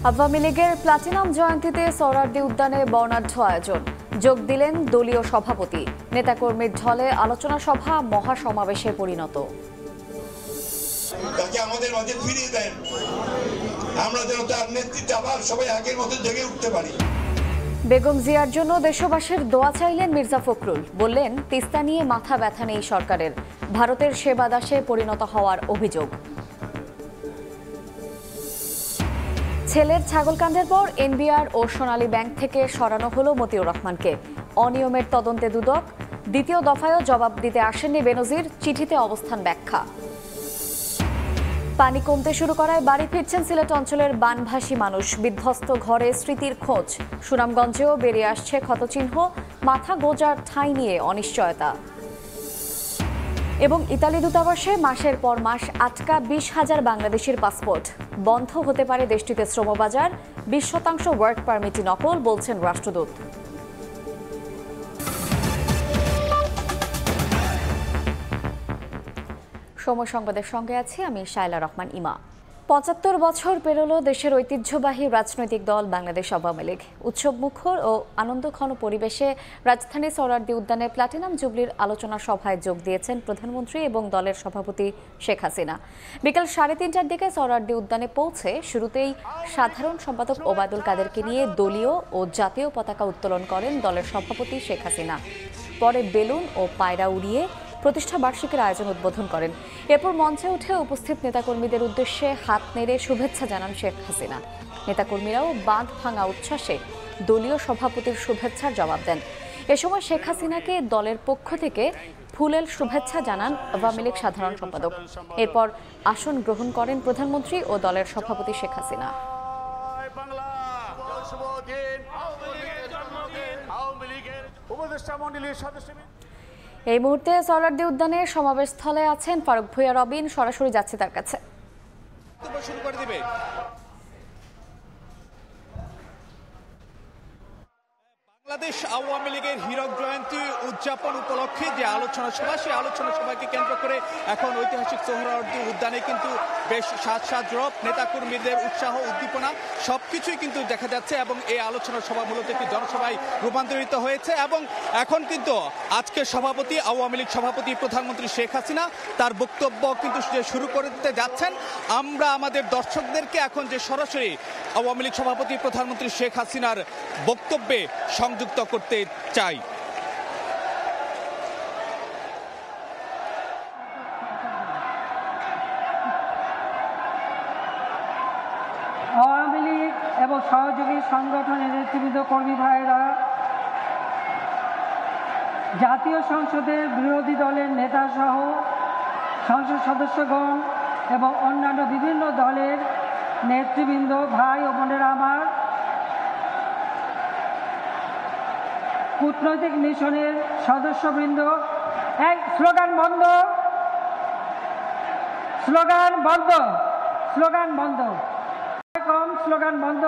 আওয়ামী লীগের প্লাটিনাম জয়ন্তীতে সোহরাওয়ার্দী উদ্যানে বর্ণাঢ্য আয়োজন। যোগ দিলেন দলীয় সভাপতি। নেতাকর্মীর ঢলে আলোচনা সভা মহাসমাবেশে পরিণত। তাকে আমাদের মাঝে ফিরিয়ে দেন, আমরা যেন তার নেতৃত্বে আবার সবাই আগের মতো জেগে উঠতে পারি। বেগম জিয়ার জন্য দেশবাসীর দোয়া চাইলেন মির্জা ফখরুল। বললেন, তিস্তা নিয়ে মাথা ব্যথা নেই সরকারের, ভারতের সেবা দাসে পরিণত হওয়ার অভিযোগ। ছেলের ছাগলকাণ্ডের পর এনবিআর ও সোনালী ব্যাংক থেকে সরানো হলো মতিউর রহমানকে। অনিয়মের তদন্তে দুদক। দ্বিতীয় দফায়ও জবাব দিতে আসেননি বেনজির, চিঠিতে অবস্থান ব্যাখ্যা। পানি কমতে শুরু করায় বাড়ি ফিরছেন সিলেট অঞ্চলের বানভাসী মানুষ। বিধ্বস্ত ঘরে স্মৃতির খোঁজ। সুনামগঞ্জেও বেরিয়ে আসছে ক্ষতচিহ্ন, মাথা গোঁজার ঠাঁই নিয়ে অনিশ্চয়তা। এবং ইতালি দূতাবাসে মাসের পর মাস আটকা 20,000 বাংলাদেশের পাসপোর্ট। বন্ধ হতে পারে দেশটিতে শ্রমবাজার। 20% ওয়ার্ক পারমিটই নকল, বলছেন রাষ্ট্রদূত। সময় সংবাদের সঙ্গে আছি আমি শায়লা রহমান ইমা। 75 বছর পেরোল দেশের ঐতিহ্যবাহী রাজনৈতিক দল বাংলাদেশ আওয়ামী লীগ। উৎসবমুখর ও আনন্দঘন পরিবেশে রাজধানী সোহরাওয়ার্দী উদ্যানে প্লাটিনাম জুবলির আলোচনা সভায় যোগ দিয়েছেন প্রধানমন্ত্রী এবং দলের সভাপতি শেখ হাসিনা। বিকেল 3:30টার দিকে সোহরাওয়ার্দী উদ্যানে পৌঁছে শুরুতেই সাধারণ সম্পাদক ওবায়দুল কাদেরকে নিয়ে দলীয় ও জাতীয় পতাকা উত্তোলন করেন দলের সভাপতি শেখ হাসিনা। পরে বেলুন ও পায়রা উড়িয়ে প্রতিষ্ঠা বার্ষিকীর আয়োজন উদ্বোধন করেন। এরপর মঞ্চে উঠে উপস্থিত নেতাকর্মীদের উদ্দেশ্যে হাত নেড়ে শুভেচ্ছা জানান শেখ হাসিনা। নেতাকর্মীরাও বাঁধ ভাঙা উচ্ছ্বাসে দলীয় সভাপতির শুভেচ্ছার জবাব দেন। এ সময় শেখ হাসিনাকে দলের পক্ষ থেকে ফুলেল শুভেচ্ছা জানান আওয়ামী লীগ সাধারণ সম্পাদক। এরপর আসন গ্রহণ করেন প্রধানমন্ত্রী ও দলের সভাপতি শেখ হাসিনা। এই মুহূর্তে সোহরাওয়ার্দী উদ্যানে সমাবেশস্থলে আছেন ফারুক ভূঁইয়া রবিন, সরাসরি যাচ্ছে তার কাছে। বাংলাদেশ আওয়ামী লীগের হীরক জয়ন্তী উদযাপন উপলক্ষে যে আলোচনা সভা, সেই আলোচনা সভাকে কেন্দ্র করে এখন ঐতিহাসিক সোহরাওয়ার্দী উদ্যানে কিন্তু বেশ সাজ রব, নেতাকর্মীদের উৎসাহ উদ্দীপনা সবকিছুই কিন্তু দেখা যাচ্ছে এবং এই আলোচনা সভা মূলত একটি জনসভায় রূপান্তরিত হয়েছে। এবং এখন কিন্তু আজকের সভাপতি আওয়ামী লীগ সভাপতি প্রধানমন্ত্রী শেখ হাসিনা তার বক্তব্য কিন্তু শুরু করতে যাচ্ছেন। আমরা আমাদের দর্শকদেরকে এখন যে সরাসরি আওয়ামী লীগ সভাপতি প্রধানমন্ত্রী শেখ হাসিনার বক্তব্যে সংযুক্ত করতে চাই। আওয়ামী লীগ এবং সহযোগী সংগঠনের নেতৃবৃন্দ, কর্মী ভাইয়েরা, জাতীয় সংসদের বিরোধী দলের নেতা সহ সংসদ সদস্যগণ এবং অন্যান্য বিভিন্ন দলের নেতৃবৃন্দ, ভাই ও বোনেরা আমার, কূটনৈতিক মিশনের সদস্যবৃন্দ, এক স্লোগান বন্ধ, স্লোগান বন্ধ, স্লোগান বন্ধ, কম স্লোগান বন্ধ,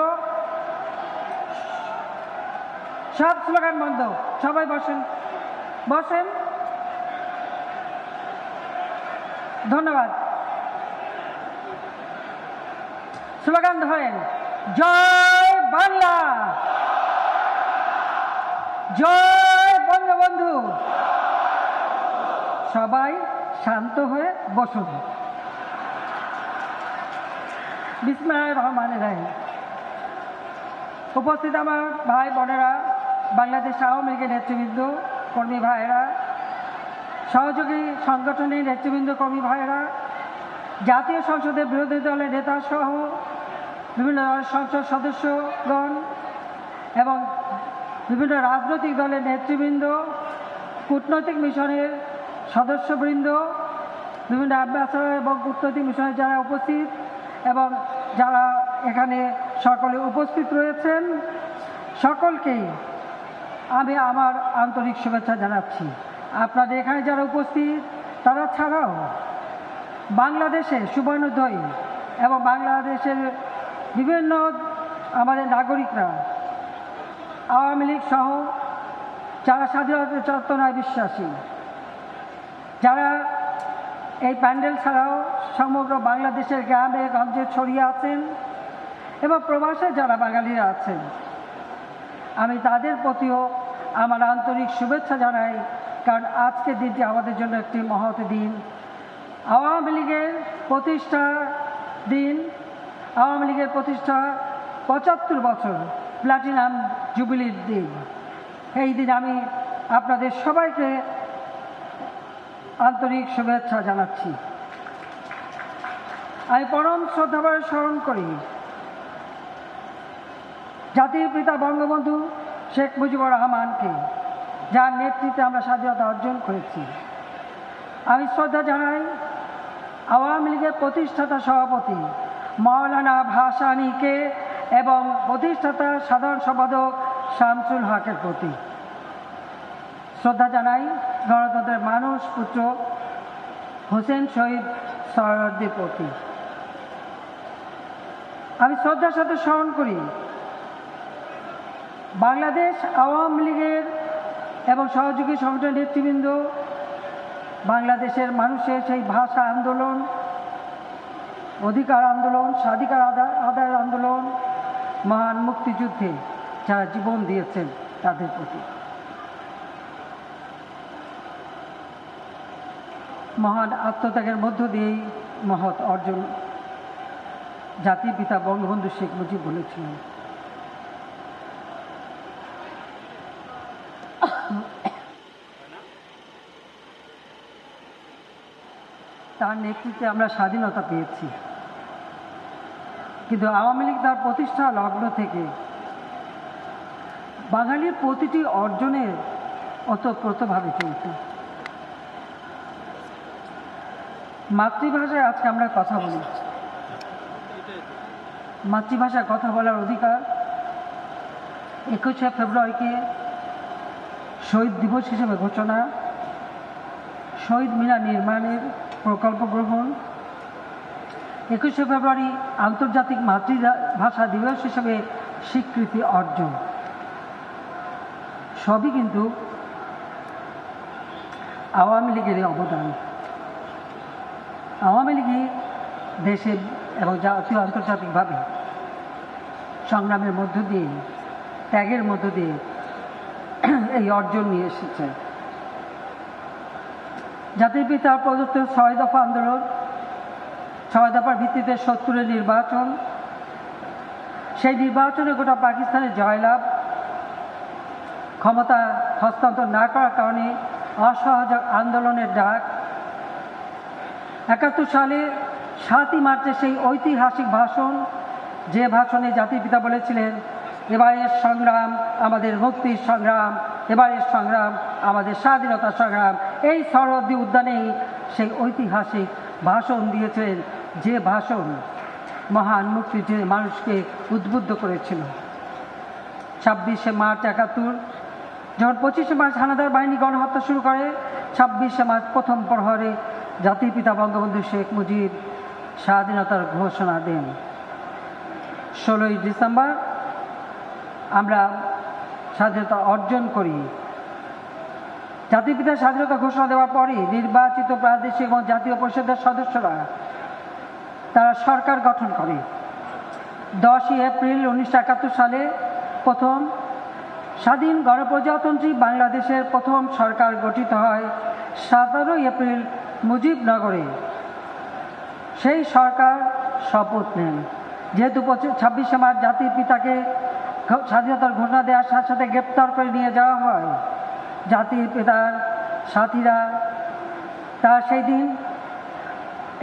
সব স্লোগান বন্ধ। সবাই বসেন, বসেন। ধন্যবাদ। স্লোগান ধরেন, জয় বাংলা, জয় বঙ্গবন্ধু। সবাই শান্ত হয়ে বসুন। বিসমিল্লাহির রহমানির রহিম। উপস্থিত আমার ভাই বোনেরা, বাংলাদেশ আওয়ামী লীগের নেতৃবৃন্দ, কর্মী ভাইয়েরা, সহযোগী সংগঠনের নেতৃবৃন্দ, কর্মী ভাইয়েরা, জাতীয় সংসদের বিরোধী দলের নেতা সহ বিভিন্ন সংসদ সদস্যগণ এবং বিভিন্ন রাজনৈতিক দলের নেতৃবৃন্দ, কূটনৈতিক মিশনের সদস্যবৃন্দ, বিভিন্ন অ্যাম্বাসাডর এবং কূটনৈতিক মিশনের যারা উপস্থিত এবং যারা এখানে সকলে উপস্থিত রয়েছেন, সকলকেই আমি আমার আন্তরিক শুভেচ্ছা জানাচ্ছি। আপনাদের এখানে যারা উপস্থিত তারা ছাড়াও বাংলাদেশে সুবর্ণোদয় এবং বাংলাদেশের বিভিন্ন আমাদের নাগরিকরা, আওয়ামী লীগ সহ যারা স্বাধীনতা চেতনায় বিশ্বাসী, যারা এই প্যান্ডেল ছাড়াও সমগ্র বাংলাদেশের গ্রামে গঞ্জে ছড়িয়ে আছেন এবং প্রবাসে যারা বাঙালিরা আছেন, আমি তাদের প্রতিও আমার আন্তরিক শুভেচ্ছা জানাই, কারণ আজকের দিনটি আমাদের জন্য একটি মহৎ দিন। আওয়ামী লীগের প্রতিষ্ঠা দিন, আওয়ামী লীগের প্রতিষ্ঠা ৭৫ বছর প্লাটিনাম জুবিলির দিন। এই দিন আমি আপনাদের সবাইকে আন্তরিক শুভেচ্ছা জানাচ্ছি। আমি পরম শ্রদ্ধাভরে স্মরণ করি জাতির পিতা বঙ্গবন্ধু শেখ মুজিবুর রহমানকে, যার নেতৃত্বে আমরা স্বাধীনতা অর্জন করেছি। আমি শ্রদ্ধা জানাই আওয়ামী লীগের প্রতিষ্ঠাতা সভাপতি মাওলানা ভাসানীকে এবং প্রতিষ্ঠাতা সাধারণ সম্পাদক শামসুল হকের প্রতি। শ্রদ্ধা জানাই গণতন্ত্রের মানুষ পুত্র হোসেন শহীদ সোহরাওয়ার্দীর প্রতি। আমি শ্রদ্ধার সাথে স্মরণ করি বাংলাদেশ আওয়ামী লীগের এবং সহযোগী সংগঠনের নেতৃবৃন্দ বাংলাদেশের মানুষের সেই ভাষা আন্দোলন, অধিকার আন্দোলন, স্বাধিকার আদায়ের আন্দোলন, মহান মুক্তিযুদ্ধে যারা জীবন দিয়েছেন তাদের প্রতি। মহান আত্মত্যাগের মধ্য দিয়েই মহৎ অর্জন জাতির পিতা বঙ্গবন্ধু শেখ মুজিব বলেছিলেন। তার নেতৃত্বে আমরা স্বাধীনতা পেয়েছি, কিন্তু আওয়ামী লীগ তার প্রতিষ্ঠা লগ্ন থেকে বাঙালির প্রতিটি অর্জনের ওতপ্রোতভাবে চলত। মাতৃভাষায় আজকে আমরা কথা বলি, মাতৃভাষায় কথা বলার অধিকার ২১শে ফেব্রুয়ারিকে শহীদ দিবস হিসেবে ঘোষণা, শহীদ মিনার নির্মাণের প্রকল্প গ্রহণ, ২১শে ফেব্রুয়ারি আন্তর্জাতিক মাতৃভাষা দিবস হিসেবে স্বীকৃতি অর্জন, সবই কিন্তু আওয়ামী লীগের অবদান। আওয়ামী লীগই দেশে এবং জাতীয় আন্তর্জাতিকভাবে সংগ্রামের মধ্য দিয়ে, ত্যাগের মধ্য দিয়ে এই অর্জন নিয়ে এসেছে। জাতির পিতা প্রদত্ত ৬ দফা আন্দোলন, ৬ দফার ভিত্তিতে ৭০-এর নির্বাচন, সেই নির্বাচনে গোটা পাকিস্তানের জয়লাভ, ক্ষমতা হস্তান্তর না করার কারণে অসহযোগ আন্দোলনের ডাক, ৭১ সালে ৭ই মার্চে সেই ঐতিহাসিক ভাষণ, যে ভাষণে জাতির পিতা বলেছিলেন, এবারের সংগ্রাম আমাদের মুক্তির সংগ্রাম, এবারের সংগ্রাম আমাদের স্বাধীনতা সংগ্রাম। এই সোহরাওয়ার্দী উদ্যানেই সেই ঐতিহাসিক ভাষণ দিয়েছিলেন, যে ভাষণ মহান মুক্তিযুদ্ধে মানুষকে উদ্বুদ্ধ করেছিল। ২৬শে মার্চ ৭১, যখন ২৫শে মার্চ হানাদার বাহিনী গণহত্যা শুরু করে, ২৬শে মার্চ প্রথম প্রহরে জাতির পিতা বঙ্গবন্ধু শেখ মুজিব স্বাধীনতার ঘোষণা দেন। ১৬ই ডিসেম্বর আমরা স্বাধীনতা অর্জন করি। জাতির পিতা স্বাধীনতা ঘোষণা দেওয়ার পরে নির্বাচিত প্রাদেশিক এবং জাতীয় পরিষদের সদস্যরা তারা সরকার গঠন করে। ১০ই এপ্রিল ১৯৭১ সালে প্রথম স্বাধীন গণপ্রজাতন্ত্রী বাংলাদেশের প্রথম সরকার গঠিত হয়। ১৭ই এপ্রিল মুজিবনগরে সেই সরকার শপথ নেন। যেহেতু ২৬শে মার্চ জাতির পিতাকে স্বাধীনতার ঘোষণা দেওয়ার সাথে সাথে গ্রেপ্তার করে নিয়ে যাওয়া হয়, জাতির পিতার সাথীরা তার সেই দিন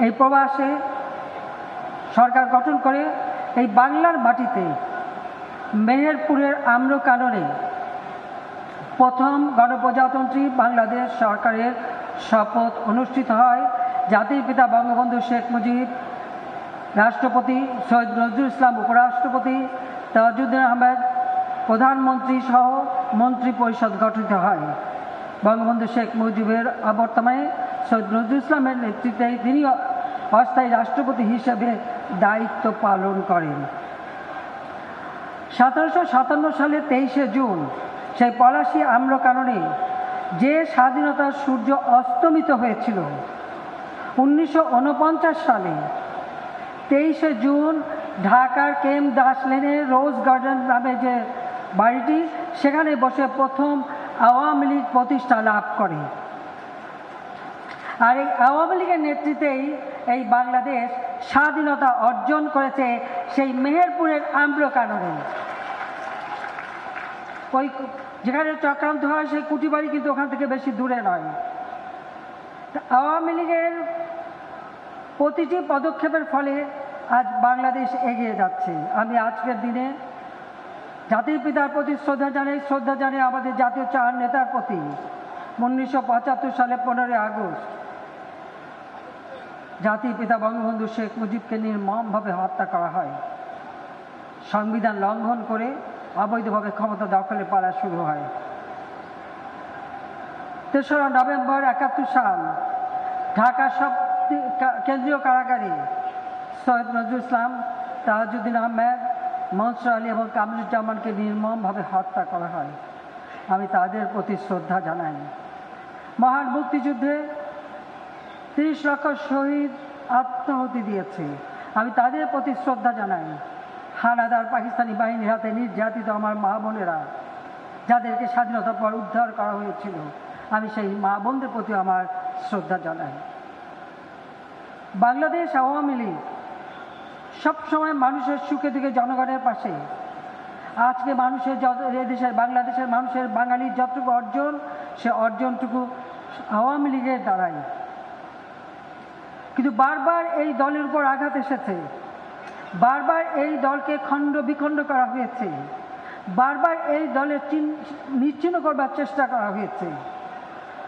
এই প্রবাসে সরকার গঠন করে এই বাংলার মাটিতে মেহেরপুরের আম্রকাননে প্রথম গণপ্রজাতন্ত্রী বাংলাদেশ সরকারের শপথ অনুষ্ঠিত হয়। জাতির পিতা বঙ্গবন্ধু শেখ মুজিব, রাষ্ট্রপতি সৈয়দ নজরুল ইসলাম উপরাষ্ট্রপতি, তাজউদ্দিন আহমেদ প্রধানমন্ত্রী সহ মন্ত্রী পরিষদ গঠিত হয়। বঙ্গবন্ধু শেখ মুজিবের অবর্তমানে সৈয়দ নজরুল ইসলামের নেতৃত্বে তিনি অস্থায়ী রাষ্ট্রপতি হিসেবে দায়িত্ব পালন করেন। ১৭৫৭ সালে ২৩শে জুন সেই পলাশী আম্রকাননে যে স্বাধীনতার সূর্য অস্তমিত হয়েছিল, ১৯৪৯ সালে ২৩শে জুন ঢাকার কেম দাস লেনে রোজ গার্ডেন নামে যে বাড়িটি, সেখানে বসে প্রথম আওয়ামী লীগ প্রতিষ্ঠা লাভ করে। আর এই আওয়ামী লীগের নেতৃত্বেই এই বাংলাদেশ স্বাধীনতা অর্জন করেছে সেই মেহেরপুরের আম্রকাননে। ওই যেখানে চক্রান্ত হয় সেই কুটিবাড়ি কিন্তু ওখান থেকে বেশি দূরে নয়। আওয়ামী লীগের প্রতিটি পদক্ষেপের ফলে আজ বাংলাদেশ এগিয়ে যাচ্ছে। আমি আজকের দিনে জাতির পিতার প্রতি শ্রদ্ধা জানাই আমাদের জাতীয় চার নেতার প্রতি। 1975 সালে 15 আগস্ট জাতির পিতা বঙ্গবন্ধু শেখ মুজিবকে নির্মমভাবে হত্যা করা হয়। সংবিধান লঙ্ঘন করে অবৈধভাবে ক্ষমতা দখলে পালা শুরু হয়। 3রা নভেম্বর 71 সাল ঢাকা সব কেন্দ্রীয় কারাগারে সৈয়দ নজরুল ইসলাম, তাজউদ্দিন আহমেদ, মনসুর আলী এবং কামরুজ্জামানকে নির্মমভাবে হত্যা করা হয়। আমি তাদের প্রতি শ্রদ্ধা জানাই। মহান মুক্তিযুদ্ধে 30 লক্ষ শহীদ আত্মাহুতি দিয়েছে, আমি তাদের প্রতি শ্রদ্ধা জানাই। হানাদার পাকিস্তানি বাহিনীর হাতে নির্যাতিত আমার মা বোনেরা, যাদেরকে স্বাধীনতার পর উদ্ধার করা হয়েছিল, আমি সেই মা বোনদের প্রতি আমার শ্রদ্ধা জানাই। বাংলাদেশ আওয়ামী লীগ সবসময় মানুষের সুখে দুঃখে জনগণের পাশে। আজকে বাংলাদেশের মানুষের বাঙালির যতটুকু অর্জন, সে অর্জনটুকু আওয়ামী লীগের দ্বারাই। কিন্তু বারবার এই দলের উপর আঘাত এসেছে, বারবার এই দলকে খণ্ড বিখণ্ড করা হয়েছে, বারবার এই দলের নিশ্চিহ্ন করবার চেষ্টা করা হয়েছে।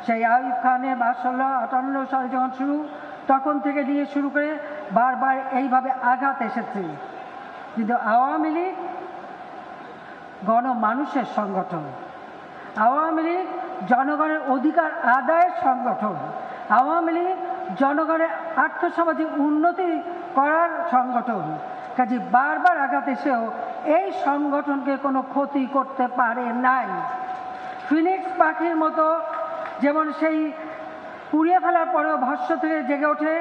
সেই আইয়ুব খানের 58 সালে যখন শুরু, তখন থেকে নিয়ে শুরু করে বারবার এইভাবে আঘাত এসেছে। কিন্তু আওয়ামী লীগ গণমানুষের সংগঠন, আওয়ামী লীগ জনগণের অধিকার আদায়ের সংগঠন, আওয়ামী লীগ জনগণের আর্থসামাজিক উন্নতি করার সংগঠন। কাজে বারবার আঘাত এসেও এই সংগঠনকে কোনো ক্ষতি করতে পারে নাই। ফিনিক্স পাখির মতো যেমন সেই পুড়িয়ে ফেলার পরেও ভস্ম থেকে জেগে ওঠে,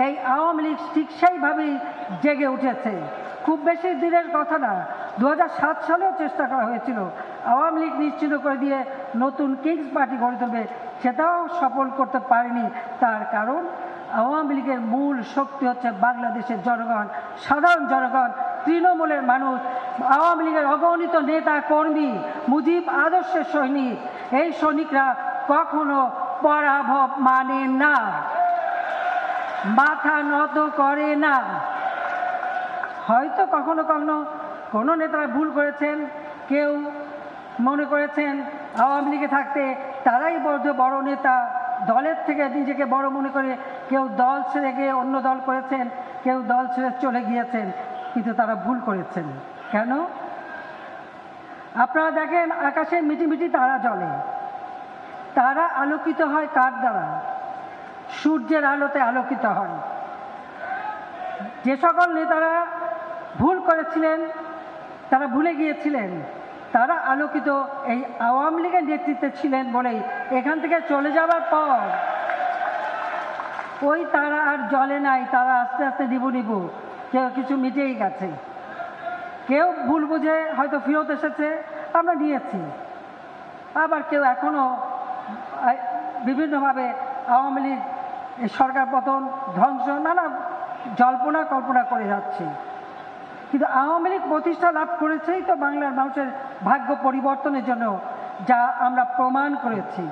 এই আওয়ামী লীগ ঠিক সেইভাবেই জেগে উঠেছে। খুব বেশি দিনের কথা না, 2007 সালেও চেষ্টা করা হয়েছিল আওয়ামী লীগ নিশ্চিত করে দিয়ে নতুন কিংস পার্টি গড়ে তুলবে, সেটাও সফল করতে পারেনি। তার কারণ আওয়ামী লীগের মূল শক্তি হচ্ছে বাংলাদেশের জনগণ, সাধারণ জনগণ, তৃণমূলের মানুষ, আওয়ামী লীগের অগণিত নেতা কর্মী, মুজিব আদর্শের সৈনিক। এই সৈনিকরা কখনো পরাভব মানে না, মাথা নত করে না। হয়তো কখনো কখনো কোনো নেতারা ভুল করেছেন, কেউ মনে করেছেন আওয়ামী লীগে থাকতে তারাই বড় নেতা, দলের থেকে নিজেকে বড় মনে করে কেউ দল ছেড়ে গিয়ে অন্য দল করেছেন, কেউ দল ছেড়ে চলে গিয়েছেন, কিন্তু তারা ভুল করেছেন। কেন? আপনারা দেখেন আকাশে মিটিমিটি তারা জ্বলে, তারা আলোকিত হয় কার দ্বারা? সূর্যের আলোতে আলোকিত হয়। যে সকল নেতারা ভুল করেছিলেন, তারা ভুলে গিয়েছিলেন, তারা আলোকিত এই আওয়ামী লীগের নেতৃত্বে ছিলেন বলেই এখান থেকে চলে যাওয়ার পর ওই তারা আর জ্বলে নাই, তারা আস্তে আস্তে নিবু কেউ কিছু মিটেই গেছে। কেউ ভুল বুঝে হয়তো ফেরত এসেছে, আমরা নিয়েছি। আবার কেউ এখনও বিভিন্নভাবে আওয়ামী লীগ সরকার পতন, ধ্বংস, নানা জল্পনা কল্পনা করে যাচ্ছে। কিন্তু আওয়ামী লীগ প্রতিষ্ঠা লাভ করেছেই তো বাংলার মানুষের ভাগ্য পরিবর্তনের জন্য, যা আমরা প্রমাণ করেছি।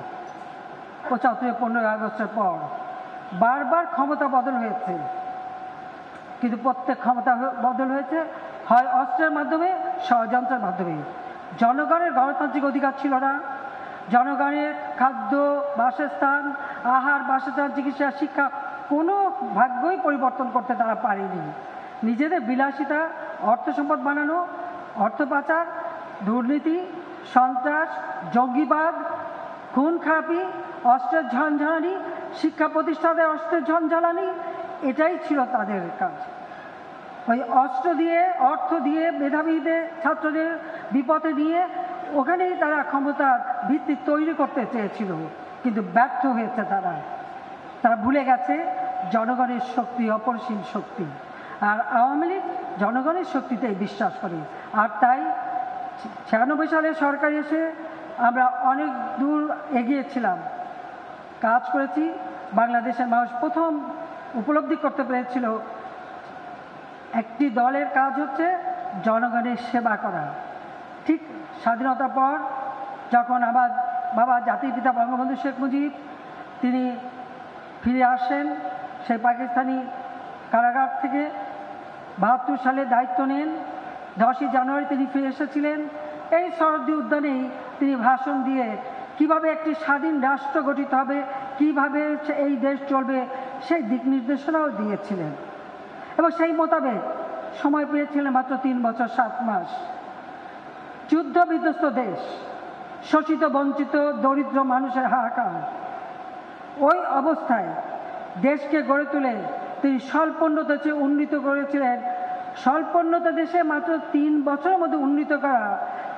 75-15 আগস্টের পর বারবার ক্ষমতা বদল হয়েছে, কিন্তু প্রত্যেক ক্ষমতা বদল হয়েছে হয় অস্ত্রের মাধ্যমে, ষড়যন্ত্রের মাধ্যমে। জনগণের গণতান্ত্রিক অধিকার ছিল না, জনগণের খাদ্য, বাসস্থান, আহার, বাসস্থান, চিকিৎসা, শিক্ষা কোনো ভাগ্যই পরিবর্তন করতে তারা পারেনি। নিজেদের বিলাসিতা, অর্থ সম্পদ বানানো, অর্থ পাচার, দুর্নীতি, সন্ত্রাস, জঙ্গিবাদ, খুন খারাপি, অস্ত্রের ঝঞ্ঝানি, শিক্ষা প্রতিষ্ঠানে অস্ত্রের ঝঞ্ঝানি, এটাই ছিল তাদের কাজ। ওই অস্ত্র দিয়ে, অর্থ দিয়ে, মেধাবীদের, ছাত্রদের বিপদে নিয়ে ওখানেই তারা ক্ষমতার ভিত্তি তৈরি করতে চেয়েছিল, কিন্তু ব্যর্থ হয়েছে তারা ভুলে গেছে জনগণের শক্তি অপরিসীম শক্তি। আর আওয়ামী লীগ জনগণের শক্তিতে বিশ্বাস করি। আর তাই 96 সালে সরকার এসে আমরা অনেক দূর এগিয়েছিলাম, কাজ করেছি। বাংলাদেশের মানুষ প্রথম উপলব্ধি করতে পেরেছিল একটি দলের কাজ হচ্ছে জনগণের সেবা করা। ঠিক স্বাধীনতার পর যখন আমার বাবা জাতির পিতা বঙ্গবন্ধু শেখ মুজিব তিনি ফিরে আসেন সেই পাকিস্তানি কারাগার থেকে, 72 সালে দায়িত্ব নেন, 10ই জানুয়ারি তিনি ফিরে এসেছিলেন। এই শরৎদি উদ্যানেই তিনি ভাষণ দিয়ে কিভাবে একটি স্বাধীন রাষ্ট্র গঠিত হবে, কিভাবে এই দেশ চলবে সেই দিক নির্দেশনাও দিয়েছিলেন এবং সেই মোতাবেক সময় পেয়েছিলেন মাত্র 3 বছর 7 মাস। যুদ্ধ বিধ্বস্ত দেশ, শোষিত বঞ্চিত দরিদ্র মানুষের হাহাকার, ওই অবস্থায় দেশকে গড়ে তুলে তিনি স্বল্পোন্নত দেশে উন্নীত করেছিলেন। স্বল্পোন্নত দেশে মাত্র 3 বছরের মধ্যে উন্নীত করা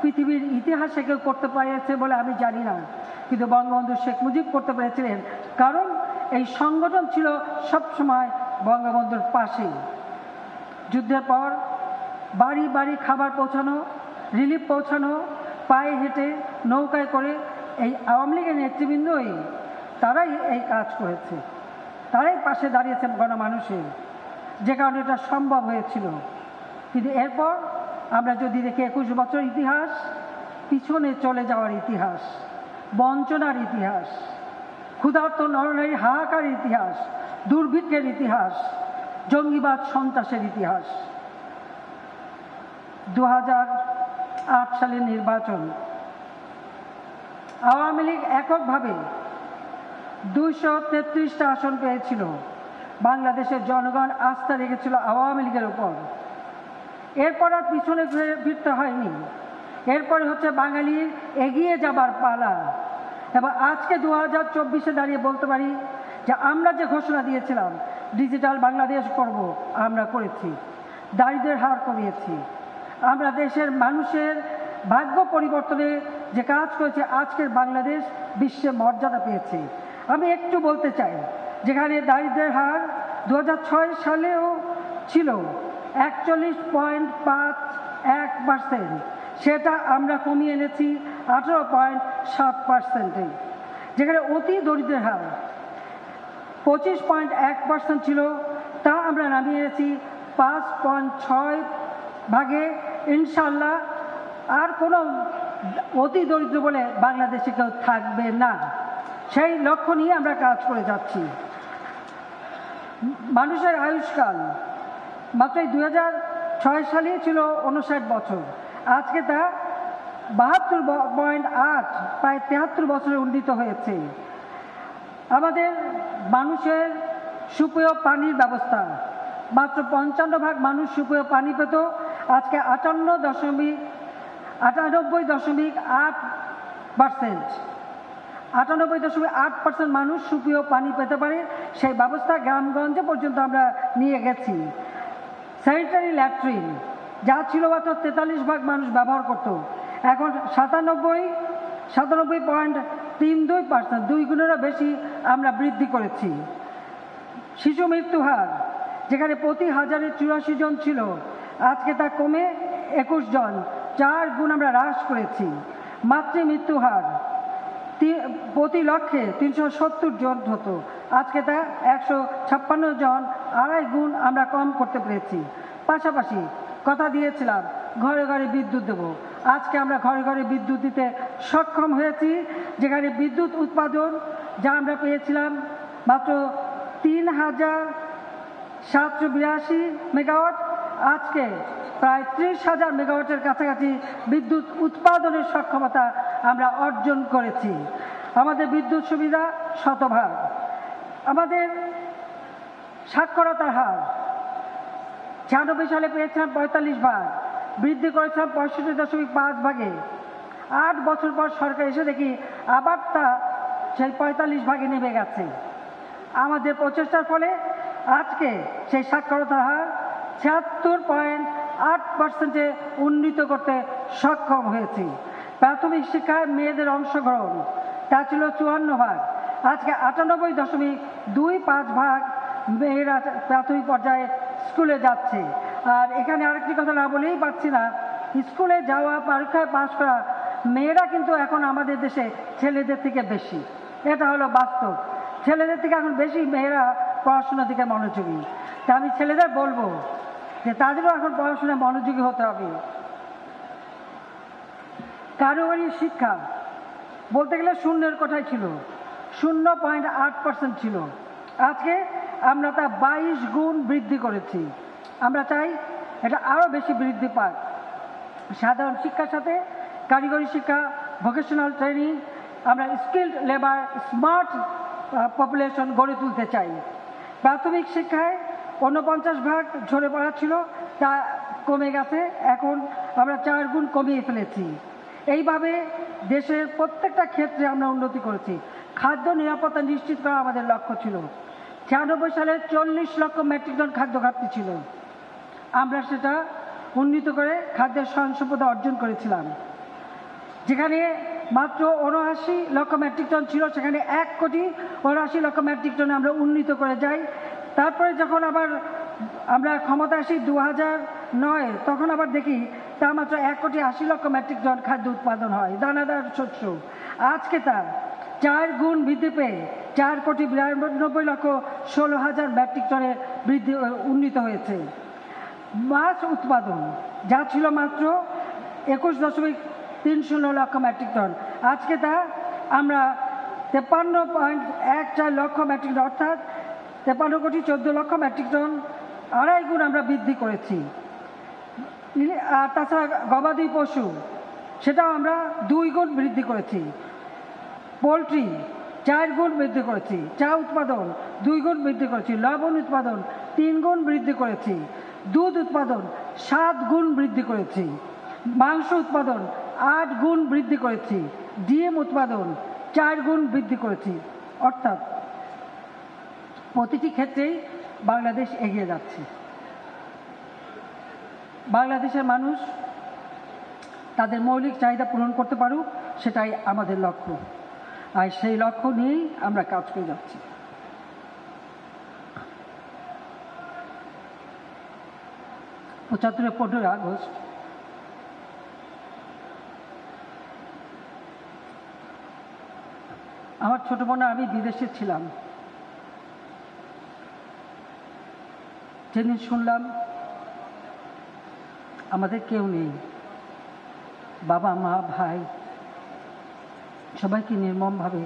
পৃথিবীর ইতিহাসে কেউ করতে পেরেছে বলে আমি জানি না, কিন্তু বঙ্গবন্ধু শেখ মুজিব করতে পেরেছিলেন, কারণ এই সংগঠন ছিল সবসময় বঙ্গবন্ধুর পাশে। যুদ্ধের পর বাড়ি বাড়ি খাবার পৌঁছানো, রিলিফ পৌঁছানো, পায়ে হেঁটে নৌকায় করে এই আওয়ামী লীগের নেতৃবৃন্দই তারাই এই কাজ করেছে, তারাই পাশে দাঁড়িয়েছে গণমানুষের, যে কারণে এটা সম্ভব হয়েছিল। কিন্তু এরপর আমরা যদি দেখি 21 বছর ইতিহাস, পিছনে চলে যাওয়ার ইতিহাস, বঞ্চনার ইতিহাস, ক্ষুধার্ত নরনারীর হাহাকার ইতিহাস, দুর্ভিক্ষের ইতিহাস, জঙ্গিবাদ সন্ত্রাসের ইতিহাস। 2008 সালের নির্বাচন, আওয়ামী লীগ এককভাবে 233টা আসন পেয়েছিল। বাংলাদেশের জনগণ আস্থা রেখেছিল আওয়ামী লীগের উপর। এরপর আর পিছনে ফিরতে হয়নি, এরপরে হচ্ছে বাঙালির এগিয়ে যাবার পালা। এবং আজকে 2024-এ দাঁড়িয়ে বলতে পারি যে আমরা যে ঘোষণা দিয়েছিলাম ডিজিটাল বাংলাদেশ করব, আমরা করেছি। দারিদ্র্যের হার কমিয়েছি, আমরা দেশের মানুষের ভাগ্য পরিবর্তনে যে কাজ করেছে, আজকের বাংলাদেশ বিশ্বে মর্যাদা পেয়েছে। আমি একটু বলতে চাই, যেখানে দারিদ্র্যের হার 2006 সালেও ছিল 41.51%, সেটা আমরা কমিয়ে এনেছি 18.7%। যেখানে অতি দরিদ্রের হার 25.1% ছিল, তা আমরা নামিয়ে এনেছি 5.6 ভাগে। ইনশাল্লাহ আর কোনো অতি দরিদ্র বলে বাংলাদেশে কেউ থাকবে না, সেই লক্ষ্য নিয়ে আমরা কাজ করে যাচ্ছি। মানুষের আয়ুষ্কাল মাত্র 2006 সালে ছিল 59 বছর, আজকে তা 72.8, প্রায় 73 বছরে উন্নীত হয়েছে। আমাদের মানুষের সুপেয় পানির ব্যবস্থা, মাত্র 55% মানুষ সুপেয় পানি পেত, আজকে 98.8% মানুষ সুপেয় পানি পেতে পারে। সেই ব্যবস্থা গ্রামগঞ্জে পর্যন্ত আমরা নিয়ে গেছি। স্যানিটারি ল্যাট্রিন যা ছিল মাত্র 43% মানুষ ব্যবহার করত, এখন 97.32%, 2 গুণেরও বেশি আমরা বৃদ্ধি করেছি। শিশু মৃত্যু হার যেখানে প্রতি 1000-এ 84 জন ছিল, আজকে তা কমে 21 জন, 4 গুণ আমরা হ্রাস করেছি। মাতৃ মৃত্যু হার প্রতি লক্ষে 370 জন হতো, আজকে তা 156 জন, 2.5 গুণ আমরা কম করতে পেরেছি। পাশাপাশি কথা দিয়েছিলাম ঘরে ঘরে বিদ্যুৎ দেব, আজকে আমরা ঘরে ঘরে বিদ্যুৎ দিতে সক্ষম হয়েছি। যেখানে বিদ্যুৎ উৎপাদন যা আমরা পেয়েছিলাম মাত্র 3782 মেগাওয়াট, আজকে প্রায় 30,000 মেগাওয়াটের কাছাকাছি বিদ্যুৎ উৎপাদনের সক্ষমতা আমরা অর্জন করেছি। আমাদের বিদ্যুৎ সুবিধা শতভাগ। আমাদের সাক্ষরতার হার 96 সালে পেয়েছিলাম 45 ভাগ, বৃদ্ধি করেছিলাম 65.5 ভাগে। 8 বছর পর সরকার এসে দেখি আবার তা সেই 45 ভাগে নেমে গেছে। আমাদের প্রচেষ্টার ফলে আজকে সেই সাক্ষরতার হার 76.8%-এ উন্নীত করতে সক্ষম হয়েছি। প্রাথমিক শিক্ষায় মেয়েদের অংশগ্রহণ তা ছিল 54 ভাগ, আজকে 98.25 ভাগ মেয়েরা প্রাথমিক পর্যায়ে স্কুলে যাচ্ছে। আর এখানে আরেকটি কথা না বলেই পারছি না, স্কুলে যাওয়া, পরীক্ষায় পাশ করা মেয়েরা কিন্তু এখন আমাদের দেশে ছেলেদের থেকে বেশি। এটা হলো বাস্তব। ছেলেদের থেকে এখন বেশি মেয়েরা পড়াশোনার দিকে মনোযোগী। তা আমি ছেলেদের বলবো যে তাদেরও এখন পড়াশোনায় মনোযোগী হতে হবে। কারিগরি শিক্ষা বলতে গেলে শূন্যের কোঠায় ছিল, 0.8% ছিল। আজকে আমরা তা 22 গুণ বৃদ্ধি করেছি। আমরা চাই এটা আরও বেশি বৃদ্ধি পাক। সাধারণ শিক্ষার সাথে কারিগরি শিক্ষা, ভোকেশনাল ট্রেনিং, আমরা স্কিল্ড লেবার, স্মার্ট পপুলেশন গড়ে তুলতে চাই। প্রাথমিক শিক্ষায় 49% ঝরে পড়া ছিল, তা কমে গেছে, এখন আমরা 4 গুণ কমিয়ে ফেলেছি। এইভাবে দেশের প্রত্যেকটা ক্ষেত্রে আমরা উন্নতি করেছি। খাদ্য নিরাপত্তা নিশ্চিত করা আমাদের লক্ষ্য ছিল। 96 সালে 40 লক্ষ মেট্রিক টন খাদ্য ঘাটতি ছিল। আমরা সেটা উন্নীত করে খাদ্যের স্বয়ংসম্পূর্ণতা অর্জন করেছিলাম। যেখানে মাত্র 79 লক্ষ মেট্রিক টন ছিল, সেখানে 1,79,00,000 লক্ষ মেট্রিক টনে আমরা উন্নীত করে যাই। তারপরে যখন আবার আমরা ক্ষমতা আসি 2009, তখন আবার দেখি তা মাত্র 1,80,00,000 মেট্রিক টন খাদ্য উৎপাদন হয়, দানাদার শস্য। আজকে তা 4 গুণ বৃদ্ধি পেয়ে 4,92,16,000 মেট্রিক টনে উন্নীত হয়েছে। মাছ উৎপাদন যা ছিল মাত্র 21.30 লক্ষ মেট্রিক টন, আজকে তা আমরা 53.14 লক্ষ মেট্রিক টন, অর্থাৎ 53,14,00,000 মেট্রিক টন, 2.5 গুণ আমরা বৃদ্ধি করেছি। আর তাছাড়া গবাদি পশু সেটাও আমরা 2 গুণ বৃদ্ধি করেছি। পোলট্রি 4 গুণ বৃদ্ধি করেছি। চা উৎপাদন 2 গুণ বৃদ্ধি করেছি। লবণ উৎপাদন 3 গুণ বৃদ্ধি করেছি। দুধ উৎপাদন 7 গুণ বৃদ্ধি করেছি। মাংস উৎপাদন 8 গুণ বৃদ্ধি করেছি। ডিম উৎপাদন 4 গুণ বৃদ্ধি করেছি। অর্থাৎ প্রতিটি ক্ষেত্রেই বাংলাদেশ এগিয়ে যাচ্ছে। বাংলাদেশের মানুষ তাদের মৌলিক চাহিদা পূরণ করতে পারুক, সেটাই আমাদের লক্ষ্য। আর সেই লক্ষ্য নিয়েই আমরা কাজ করে যাচ্ছি। 75 15 আগস্ট আমার ছোট বোন, আমি বিদেশে ছিলাম। যেদিন শুনলাম আমাদের কেউ নেই, বাবা মা ভাই সবাইকে নির্মমভাবে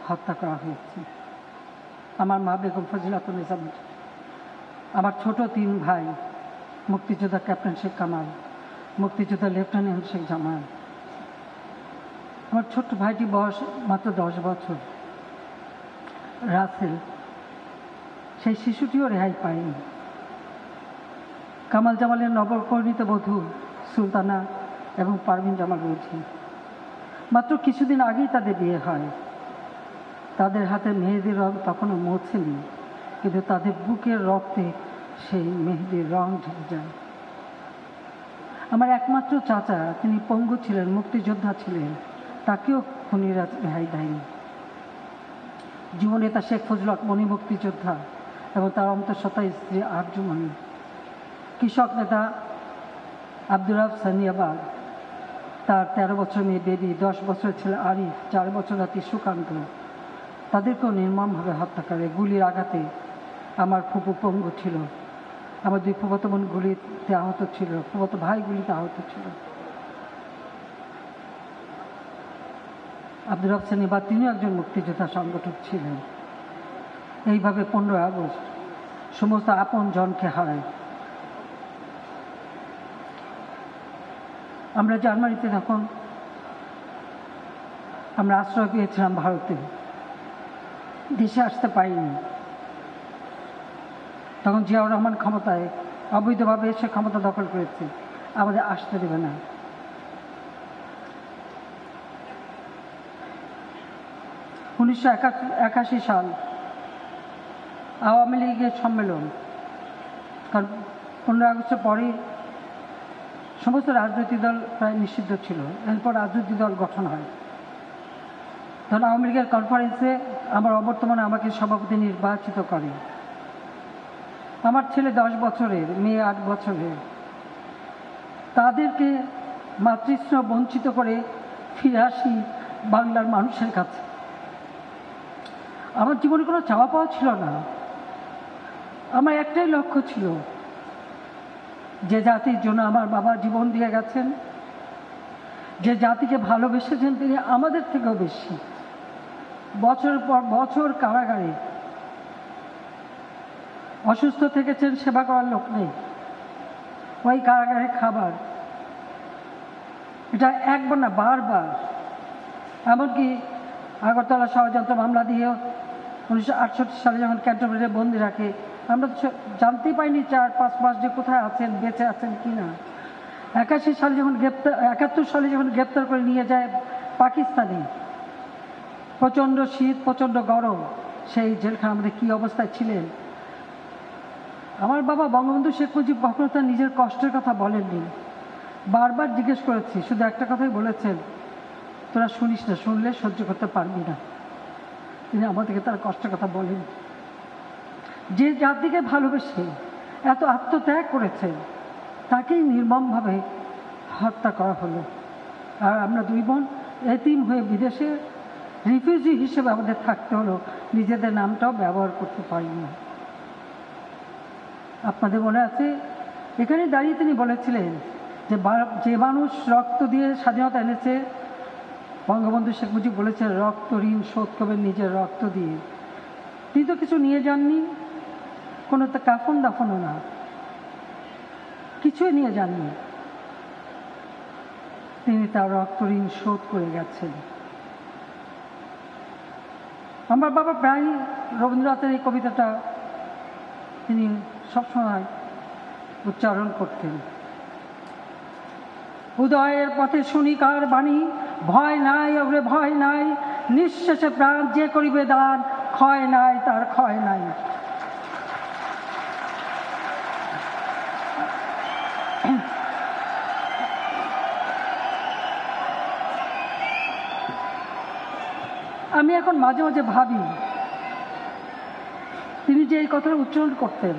হত্যা করা হয়েছে। আমার মা বেগম ফজিলাতুন্নেসা, আমার ছোট 3 ভাই, মুক্তিযোদ্ধা ক্যাপ্টেন শেখ কামাল, মুক্তিযোদ্ধা লেফটেন্যান্ট শেখ জামাল। আমার ছোট্ট ভাইটি বয়স মাত্র 10 বছর, রাসেল, সেই শিশুটিও রেহাই পায়নি। কামাল জামালের নবকর্ণিত বধূ সুলতানা এবং পারভিন জামাল রুজি, মাত্র কিছুদিন আগেই তাদের বিয়ে হয়। তাদের হাতে মেহেদির রং তখনও মোছেনি, কিন্তু তাদের বুকের রক্তে সেই মেহেদির রং ঢেকে যায়। আমার একমাত্র চাচা, তিনি পঙ্গু ছিলেন, মুক্তিযোদ্ধা ছিলেন, তাকেও খুনিরা রেহাই দেয়নি। যুবনেতা শেখ ফজলুল হক মনি মুক্তিযোদ্ধা এবং তার অন্তঃসত্ত্বা স্ত্রী আরজুমনি, কৃষক নেতা আব্দুর রাব সানিয়াবাগ, তার 13 বছর মেয়ে বেবি, 10 বছরের ছেলে আরিফ, 4 বছর নাতি সুকান্ত, তাদেরকেও নির্মমভাবে হত্যা করে গুলির আঘাতে। আমার ফুপু পঙ্গু ছিল, আমার 2 ফুফাতো বোন গুলিতে আহত ছিল, ফুফাতো ভাই গুলিতে আহত ছিল। আব্দুর রাব সানিয়াবাগ তিনিও একজন মুক্তিযোদ্ধা সংগঠক ছিলেন। এইভাবে 15 আগস্ট সমস্ত আপন জনকে হারায়। আমরা জার্মানিতে তখন আমরা আশ্রয় পেয়েছিলাম ভারতে, দেশে আসতে পারিনি। তখন জিয়াউর রহমান ক্ষমতায় অবৈধভাবে এসে ক্ষমতা দখল করেছে, আমাদের আসতে দেবে না। 1981 সাল আওয়ামী লীগের সম্মেলন, কারণ 15 আগস্টের পরে সমস্ত রাজনৈতিক দল প্রায় নিষিদ্ধ ছিল। এরপর রাজনৈতিক দল গঠন হয়। তখন আওয়ামী লীগের কনফারেন্সে আমার অবর্তমানে আমাকে সভাপতি নির্বাচিত করে। আমার ছেলে 10 বছরের, মেয়ে 8 বছরের, তাদেরকে মাতৃস্নেহ বঞ্চিত করে ফিরে আসি বাংলার মানুষের কাছে। আমার জীবনে কোনো চাওয়া পাওয়া ছিল না, আমার একটাই লক্ষ্য ছিল, যে জাতির জন্য আমার বাবা জীবন দিয়ে গেছেন, যে জাতিকে ভালোবেসেছেন তিনি আমাদের থেকেও বেশি। বছর পর বছর কারাগারে অসুস্থ থেকেছেন, সেবা করার লোক নেই, ওই কারাগারে খাবার, এটা একবার না বারবার। এমনকি আগরতলা ষড়যন্ত্র মামলা দিয়েও 1968 সালে যখন ক্যান্টনমেন্টে বন্দি রাখে, আমরা জানতেই পাইনি 4-5 মাস যে কোথায় আছেন, বেঁচে আছেন কি না। 81 সালে যখন 71 সালে যখন গ্রেপ্তার করে নিয়ে যায় পাকিস্তানে, প্রচণ্ড শীত, প্রচণ্ড গরম, সেই জেলখানা আমাদের কী অবস্থায় ছিলেন। আমার বাবা বঙ্গবন্ধু শেখ মুজিব কখনো তার নিজের কষ্টের কথা বলেননি, বারবার জিজ্ঞেস করেছি, শুধু একটা কথাই বলেছেন, তোরা শুনিস না, শুনলে সহ্য করতে পারবি না। তিনি আমাদেরকে তার কষ্টের কথা বলেন। যে জাতিকে ভালোবেসে এত আত্মত্যাগ করেছেন তাকেই নির্মমভাবে হত্যা করা হলো। আর আমরা 2 বোন এতিম হয়ে বিদেশে রিফিউজি হিসেবে আমাদের থাকতে হলো, নিজেদের নামটাও ব্যবহার করতে পারিনি। আপনাদের মনে আছে, এখানে দাঁড়িয়ে তিনি বলেছিলেন যে মানুষ রক্ত দিয়ে স্বাধীনতা এনেছে, বঙ্গবন্ধু শেখ মুজিব বলেছেন রক্ত ঋণ শোধ করবেন নিজের রক্ত দিয়ে। তিনি তো কিছু নিয়ে যাননি, কোনো তো কাফন দাফনও না, কিছুই নিয়ে যাননি, তিনি তার রক্ত ঋণ শোধ করে গেছেন। আমার বাবা প্রায় রবীন্দ্রনাথের এই কবিতাটা তিনি সবসময় উচ্চারণ করতেন। উদয়ের পথে শুনি কার বাণী, ভয় নাই ওরে ভয় নাই, নিঃশেষে প্রাণ যে করিবে দান, ক্ষয় নাই তার ক্ষয় নাই। আমি এখন মাঝে মাঝে ভাবি, তিনি যে এই কথাটা উচ্চারণ করতেন,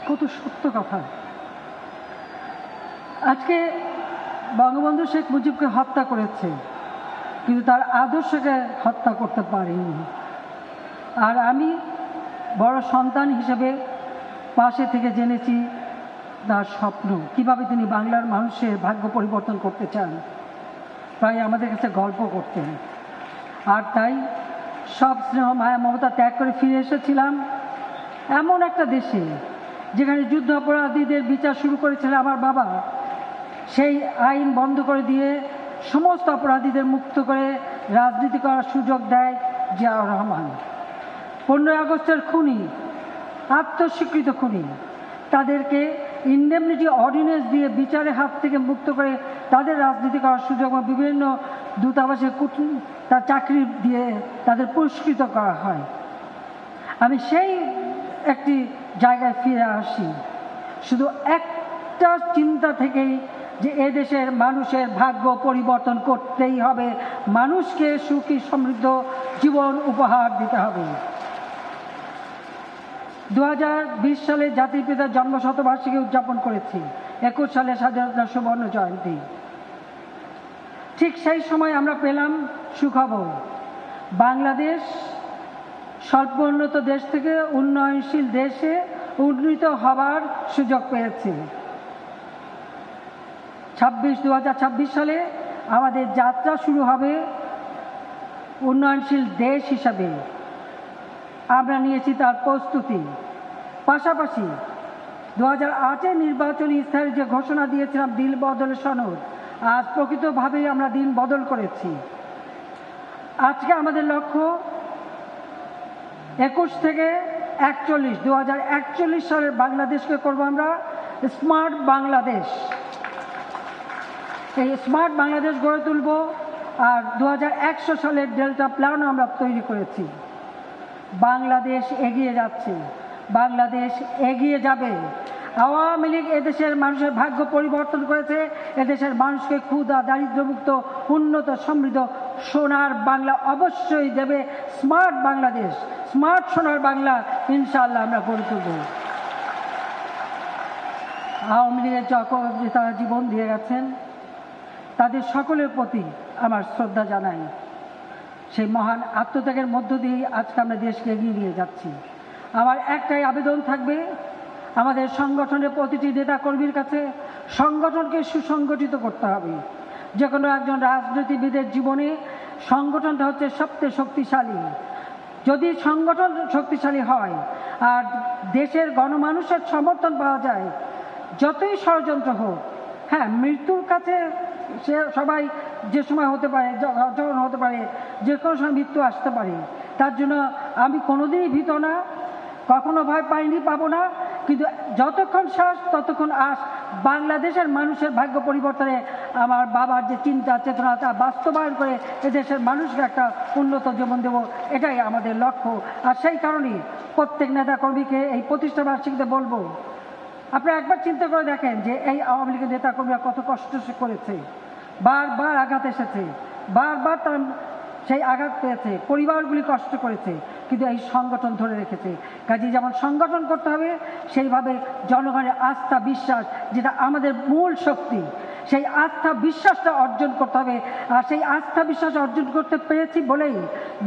কত সত্য কথা। আজকে বঙ্গবন্ধু শেখ মুজিবকে হত্যা করেছে, কিন্তু তার আদর্শকে হত্যা করতে পারেনি। আর আমি বড় সন্তান হিসেবে পাশে থেকে জেনেছি তার স্বপ্ন, কিভাবে তিনি বাংলার মানুষের ভাগ্য পরিবর্তন করতে চান, প্রায় আমাদের কাছে গল্প করতেন। আর তাই সব স্নেহ মায়া মমতা ত্যাগ করে ফিরে এসেছিলাম এমন একটা দেশে যেখানে যুদ্ধ অপরাধীদের বিচার শুরু করেছিল আমার বাবা, সেই আইন বন্ধ করে দিয়ে সমস্ত অপরাধীদের মুক্ত করে রাজনীতি করার সুযোগ দেয় জিয়াউর রহমান। 15 আগস্টের খুনি, আত্মস্বীকৃত খুনি, তাদেরকে ইন্ডেমনিটি অর্ডিন্যান্স দিয়ে বিচারের হাত থেকে মুক্ত করে তাদের রাজনীতি করার সুযোগ, বিভিন্ন দূতাবাসে তার চাকরি দিয়ে তাদের পুরস্কৃত করা হয়। আমি সেই একটি জায়গায় ফিরে আসি শুধু একটা চিন্তা থেকেই, যে এদেশের মানুষের ভাগ্য পরিবর্তন করতেই হবে, মানুষকে সুখী সমৃদ্ধ জীবন উপহার দিতে হবে। 2020 সালে জাতির পিতার জন্মশতবার্ষিকী উদযাপন করেছি, 21 সালে স্বাধীনতা সুবর্ণ জয়ন্তী। ঠিক সেই সময় আমরা পেলাম সুখবর, বাংলাদেশ স্বল্প উন্নত দেশ থেকে উন্নয়নশীল দেশে উন্নীত হবার সুযোগ পেয়েছে। 2026 সালে আমাদের যাত্রা শুরু হবে উন্নয়নশীল দেশ হিসাবে। আমরা নিয়েছি তার প্রস্তুতি। পাশাপাশি 2008 নির্বাচনী ইস্তাহারে যে ঘোষণা দিয়েছিলাম দিন বদলের সনদ, আজ প্রকৃতভাবেই আমরা দিন বদল করেছি। আজকে আমাদের লক্ষ্য 21 থেকে 41, 2041 সালের বাংলাদেশকে করব আমরা স্মার্ট বাংলাদেশ। এই স্মার্ট বাংলাদেশ গড়ে তুলব। আর 2100 সালের ডেল্টা প্ল্যানও আমরা তৈরি করেছি। বাংলাদেশ এগিয়ে যাচ্ছে, বাংলাদেশ এগিয়ে যাবে। আওয়ামী লীগ এদেশের মানুষের ভাগ্য পরিবর্তন করেছে, এদেশের মানুষকে ক্ষুধা দারিদ্র্যমুক্ত উন্নত সমৃদ্ধ সোনার বাংলা অবশ্যই দেবে। স্মার্ট বাংলাদেশ, স্মার্ট সোনার বাংলা ইনশাআল্লাহ আমরা গড়ে তুলব। আওয়ামী লীগের যারা জীবন দিয়ে গেছেন তাদের সকলের প্রতি আমার শ্রদ্ধা জানাই। সেই মহান আত্মত্যাগের মধ্য দিয়েই আজকে আমরা দেশকে এগিয়ে নিয়ে যাচ্ছি। আমার একটাই আবেদন থাকবে, আমাদের সংগঠনের প্রতিটি নেতাকর্মীর কাছে সংগঠনকে সুসংগঠিত করতে হবে। যে কোনো একজন রাজনীতিবিদের জীবনে সংগঠনটা হচ্ছে সবচেয়ে শক্তিশালী। যদি সংগঠন শক্তিশালী হয় আর দেশের গণমানুষের সমর্থন পাওয়া যায়, যতই ষড়যন্ত্র হোক, হ্যাঁ মৃত্যুর কাছে সে সবাই যে সময় হতে পারে, যখন হতে পারে, যে কোনো সময় মৃত্যু আসতে পারে। তার জন্য আমি কোনোদিনই ভীত না, কখনো ভয় পাইনি, পাবো না। কিন্তু যতক্ষণ শ্বাস ততক্ষণ আস, বাংলাদেশের মানুষের ভাগ্য পরিবর্তনে আমার বাবার যে চিন্তা চেতনা তা বাস্তবায়ন করে এদেশের মানুষকে একটা উন্নত জীবন দেব, এটাই আমাদের লক্ষ্য। আর সেই কারণেই প্রত্যেক নেতাকর্মীকে এই প্রতিষ্ঠা বার্ষিকীতে বলবো, আপনারা একবার চিন্তা করে দেখেন যে এই আওয়ামী লীগের নেতাকর্মীরা কত কষ্ট করেছে, বারবার আঘাত এসেছে, বারবার তার সেই আঘাত পেয়েছে, পরিবারগুলি কষ্ট করেছে, কিন্তু এই সংগঠন ধরে রেখেছে। কাজে যেমন সংগঠন করতে হবে, সেইভাবে জনগণের আস্থা বিশ্বাস, যেটা আমাদের মূল শক্তি, সেই আস্থা বিশ্বাসটা অর্জন করতে হবে। আর সেই আস্থা বিশ্বাস অর্জন করতে পেরেছি বলেই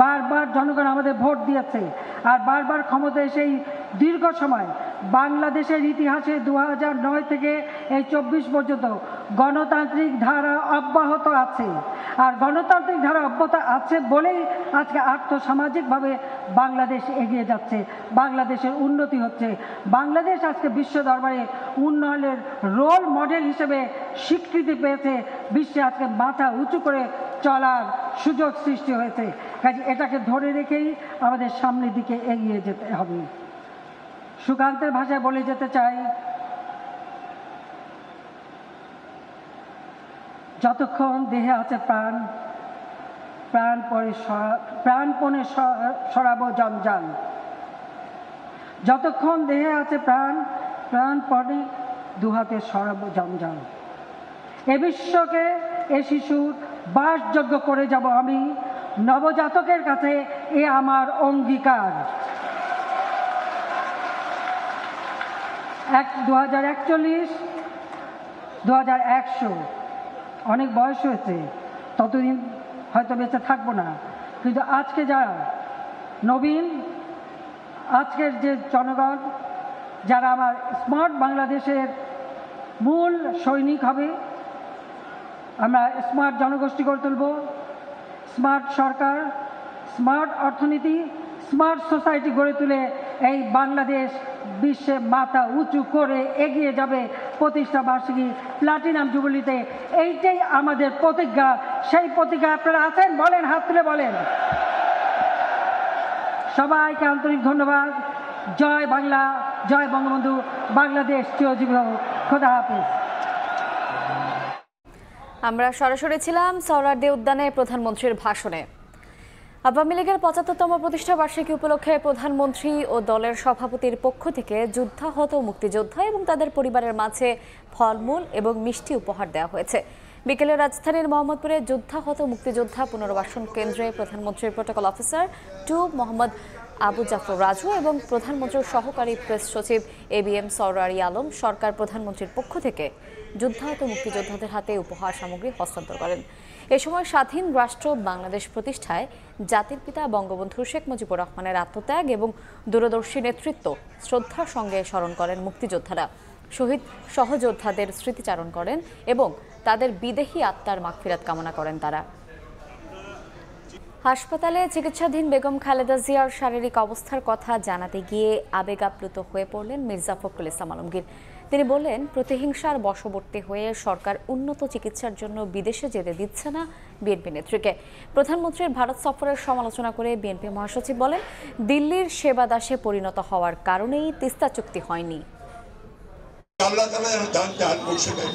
বারবার জনগণ আমাদের ভোট দিয়েছে। আর বারবার ক্ষমতায় সেই দীর্ঘ সময় বাংলাদেশের ইতিহাসে 2009 থেকে এই 24 পর্যন্ত গণতান্ত্রিক ধারা অব্যাহত আছে। আর গণতান্ত্রিক ধারা অব্যাহত আছে বলেই আজকে আর্থসামাজিকভাবে বাংলাদেশ এগিয়ে যাচ্ছে, বাংলাদেশের উন্নতি হচ্ছে। বাংলাদেশ আজকে বিশ্ব দরবারে উন্নয়নের রোল মডেল হিসেবে স্বীকৃতি পেয়েছে, বিশ্বে আজকে মাথা উঁচু করে চলার সুযোগ সৃষ্টি হয়েছে। কাজে এটাকে ধরে রেখেই আমাদের সামনের দিকে এগিয়ে যেতে হবে। সুকান্তের ভাষায় বলে যেতে চাই, যতক্ষণ দেহে আছে প্রাণ, প্রাণপণে সরাবো জঞ্জাল। যতক্ষণ দেহে আছে প্রাণ, প্রাণপণে দুহাতে সরাবো জঞ্জাল। এ বিশ্বকে এ শিশুর বাসযোগ্য করে যাব আমি, নবজাতকের কাছে এ আমার অঙ্গীকার। 2041, 2100 অনেক বয়স হয়েছে, ততদিন হয়তো বেঁচে থাকবো না। কিন্তু আজকে যারা নবীন, আজকের যে জনগণ, যারা আমার স্মার্ট বাংলাদেশের মূল সৈনিক হবে, আমরা স্মার্ট জনগোষ্ঠী গড়ে তুলব, স্মার্ট সরকার, স্মার্ট অর্থনীতি, স্মার্ট সোসাইটি গড়ে তুলে এই বাংলাদেশ বিশ্বে মাথা উঁচু করে এগিয়ে যাবে প্রতিষ্ঠা বার্ষিকী প্লাটিনাম জুবিলিতে। এইটাই আমাদের প্রতিজ্ঞা। সেই প্রতিজ্ঞা আপনারা আছেন? বলেন, হাত তুলে বলেন। সবাইকে আন্তরিক ধন্যবাদ। জয় বাংলা, জয় বঙ্গবন্ধু, বাংলাদেশ চিরজীবী হোক। খোদা হাফেজ। আমরা সরাসরি ছিলাম সোহরাওয়ার্দী উদ্যানে প্রধানমন্ত্রীর ভাষণে। আওয়ামী লীগের 75তম প্রতিষ্ঠা বার্ষিকী উপলক্ষে প্রধানমন্ত্রী ও দলের সভাপতির পক্ষ থেকে যুদ্ধাহত মুক্তিযোদ্ধা এবং তাদের পরিবারের মাঝে ফলমূল এবং মিষ্টি উপহার দেওয়া হয়েছে। বিকেলে রাজধানীর মোহাম্মদপুরে যুদ্ধাহত মুক্তিযোদ্ধা পুনর্বাসন কেন্দ্রে প্রধানমন্ত্রীর প্রোটোকল অফিসার 2 মোহাম্মদ আবু জাফর রাজু এবং প্রধানমন্ত্রীর সহকারী প্রেস সচিব ABM সরওয়ারি আলম সরকার প্রধানমন্ত্রীর পক্ষ থেকে যুদ্ধাহত মুক্তিযোদ্ধাদের হাতে উপহার সামগ্রী হস্তান্তর করেন। এ সময় স্বাধীন রাষ্ট্র বাংলাদেশ প্রতিষ্ঠায় জাতির পিতা বঙ্গবন্ধু শেখ মুজিবুর রহমানের আত্মত্যাগ এবং দূরদর্শী নেতৃত্ব শ্রদ্ধার সঙ্গে স্মরণ করেন মুক্তিযোদ্ধারা। শহীদ সহযোদ্ধাদের স্মৃতিচারণ করেন এবং তাদের বিদেহী আত্মার মাগফিরাত কামনা করেন তারা। হাসপাতালে চিকিৎসাধীন বেগম খালেদা জিয়ার শারীরিক অবস্থার কথা জানাতে গিয়ে আবেগাপ্লুত হয়ে পড়লেন মির্জা ফখরুল ইসলাম আলমগীর। তিনি বললেন, প্রতিহিংসার বশবর্তী হয়ে সরকার উন্নত চিকিৎসার জন্য বিদেশে যেতে দিচ্ছে না বিএনপি নেত্রীকে। প্রধানমন্ত্রীর ভারত সফরের সমালোচনা করে বিএনপি মহাসচিব বলেন, দিল্লির সেবা দাসে পরিণত হওয়ার কারণেই তিস্তা চুক্তি হয়নি। আল্লাহ তাআলা জান বসে দেন,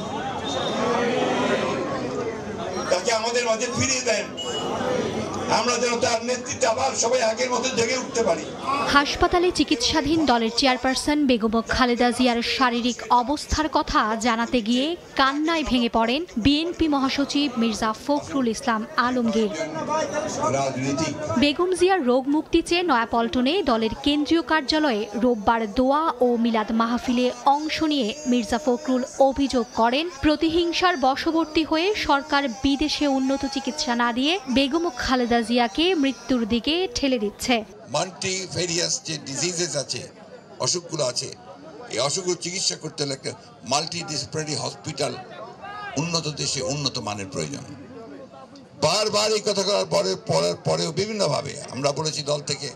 তাকে আমাদের মাঝে ফিরিয়ে দেন। আমরা যেন তার নেতৃত্বে আবার সবাই আগের মতো জেগে উঠতে পারি। হাসপাতালে চিকিৎসাধীন দলের চেয়ারপারসন বেগম খালেদা জিয়ার শারীরিক অবস্থার কথা জানাতে গিয়ে কান্নায় ভেঙে পড়েন বিএনপি মহাসচিব মির্জা ফখরুল ইসলাম আলমগীর। বেগম জিয়ার রোগ মুক্তি চেয়ে নয়াপল্টনে দলের কেন্দ্রীয় কার্যালয়ে রোববার দোয়া ও মিলাদ মাহফিলে অংশ নিয়ে মির্জা ফখরুল অভিযোগ করেন, প্রতিহিংসার বশবর্তী হয়ে সরকার বিদেশে উন্নত চিকিৎসা না দিয়ে বেগম খালেদা জিয়াকে মৃত্যুর দিকে ঠেলে দিচ্ছে। মাল্টিভেরিয়াস যে ডিজিজেস আছে, অসুখগুলো আছে, এই অসুখগুলো চিকিৎসা করতে হলে একটা মাল্টিডিসিপ্লিনারি হসপিটাল উন্নত দেশে উন্নত মানের প্রয়োজন। বারবার এই কথা বলার পরেও বিভিন্নভাবে আমরা বলেছি, দল থেকে,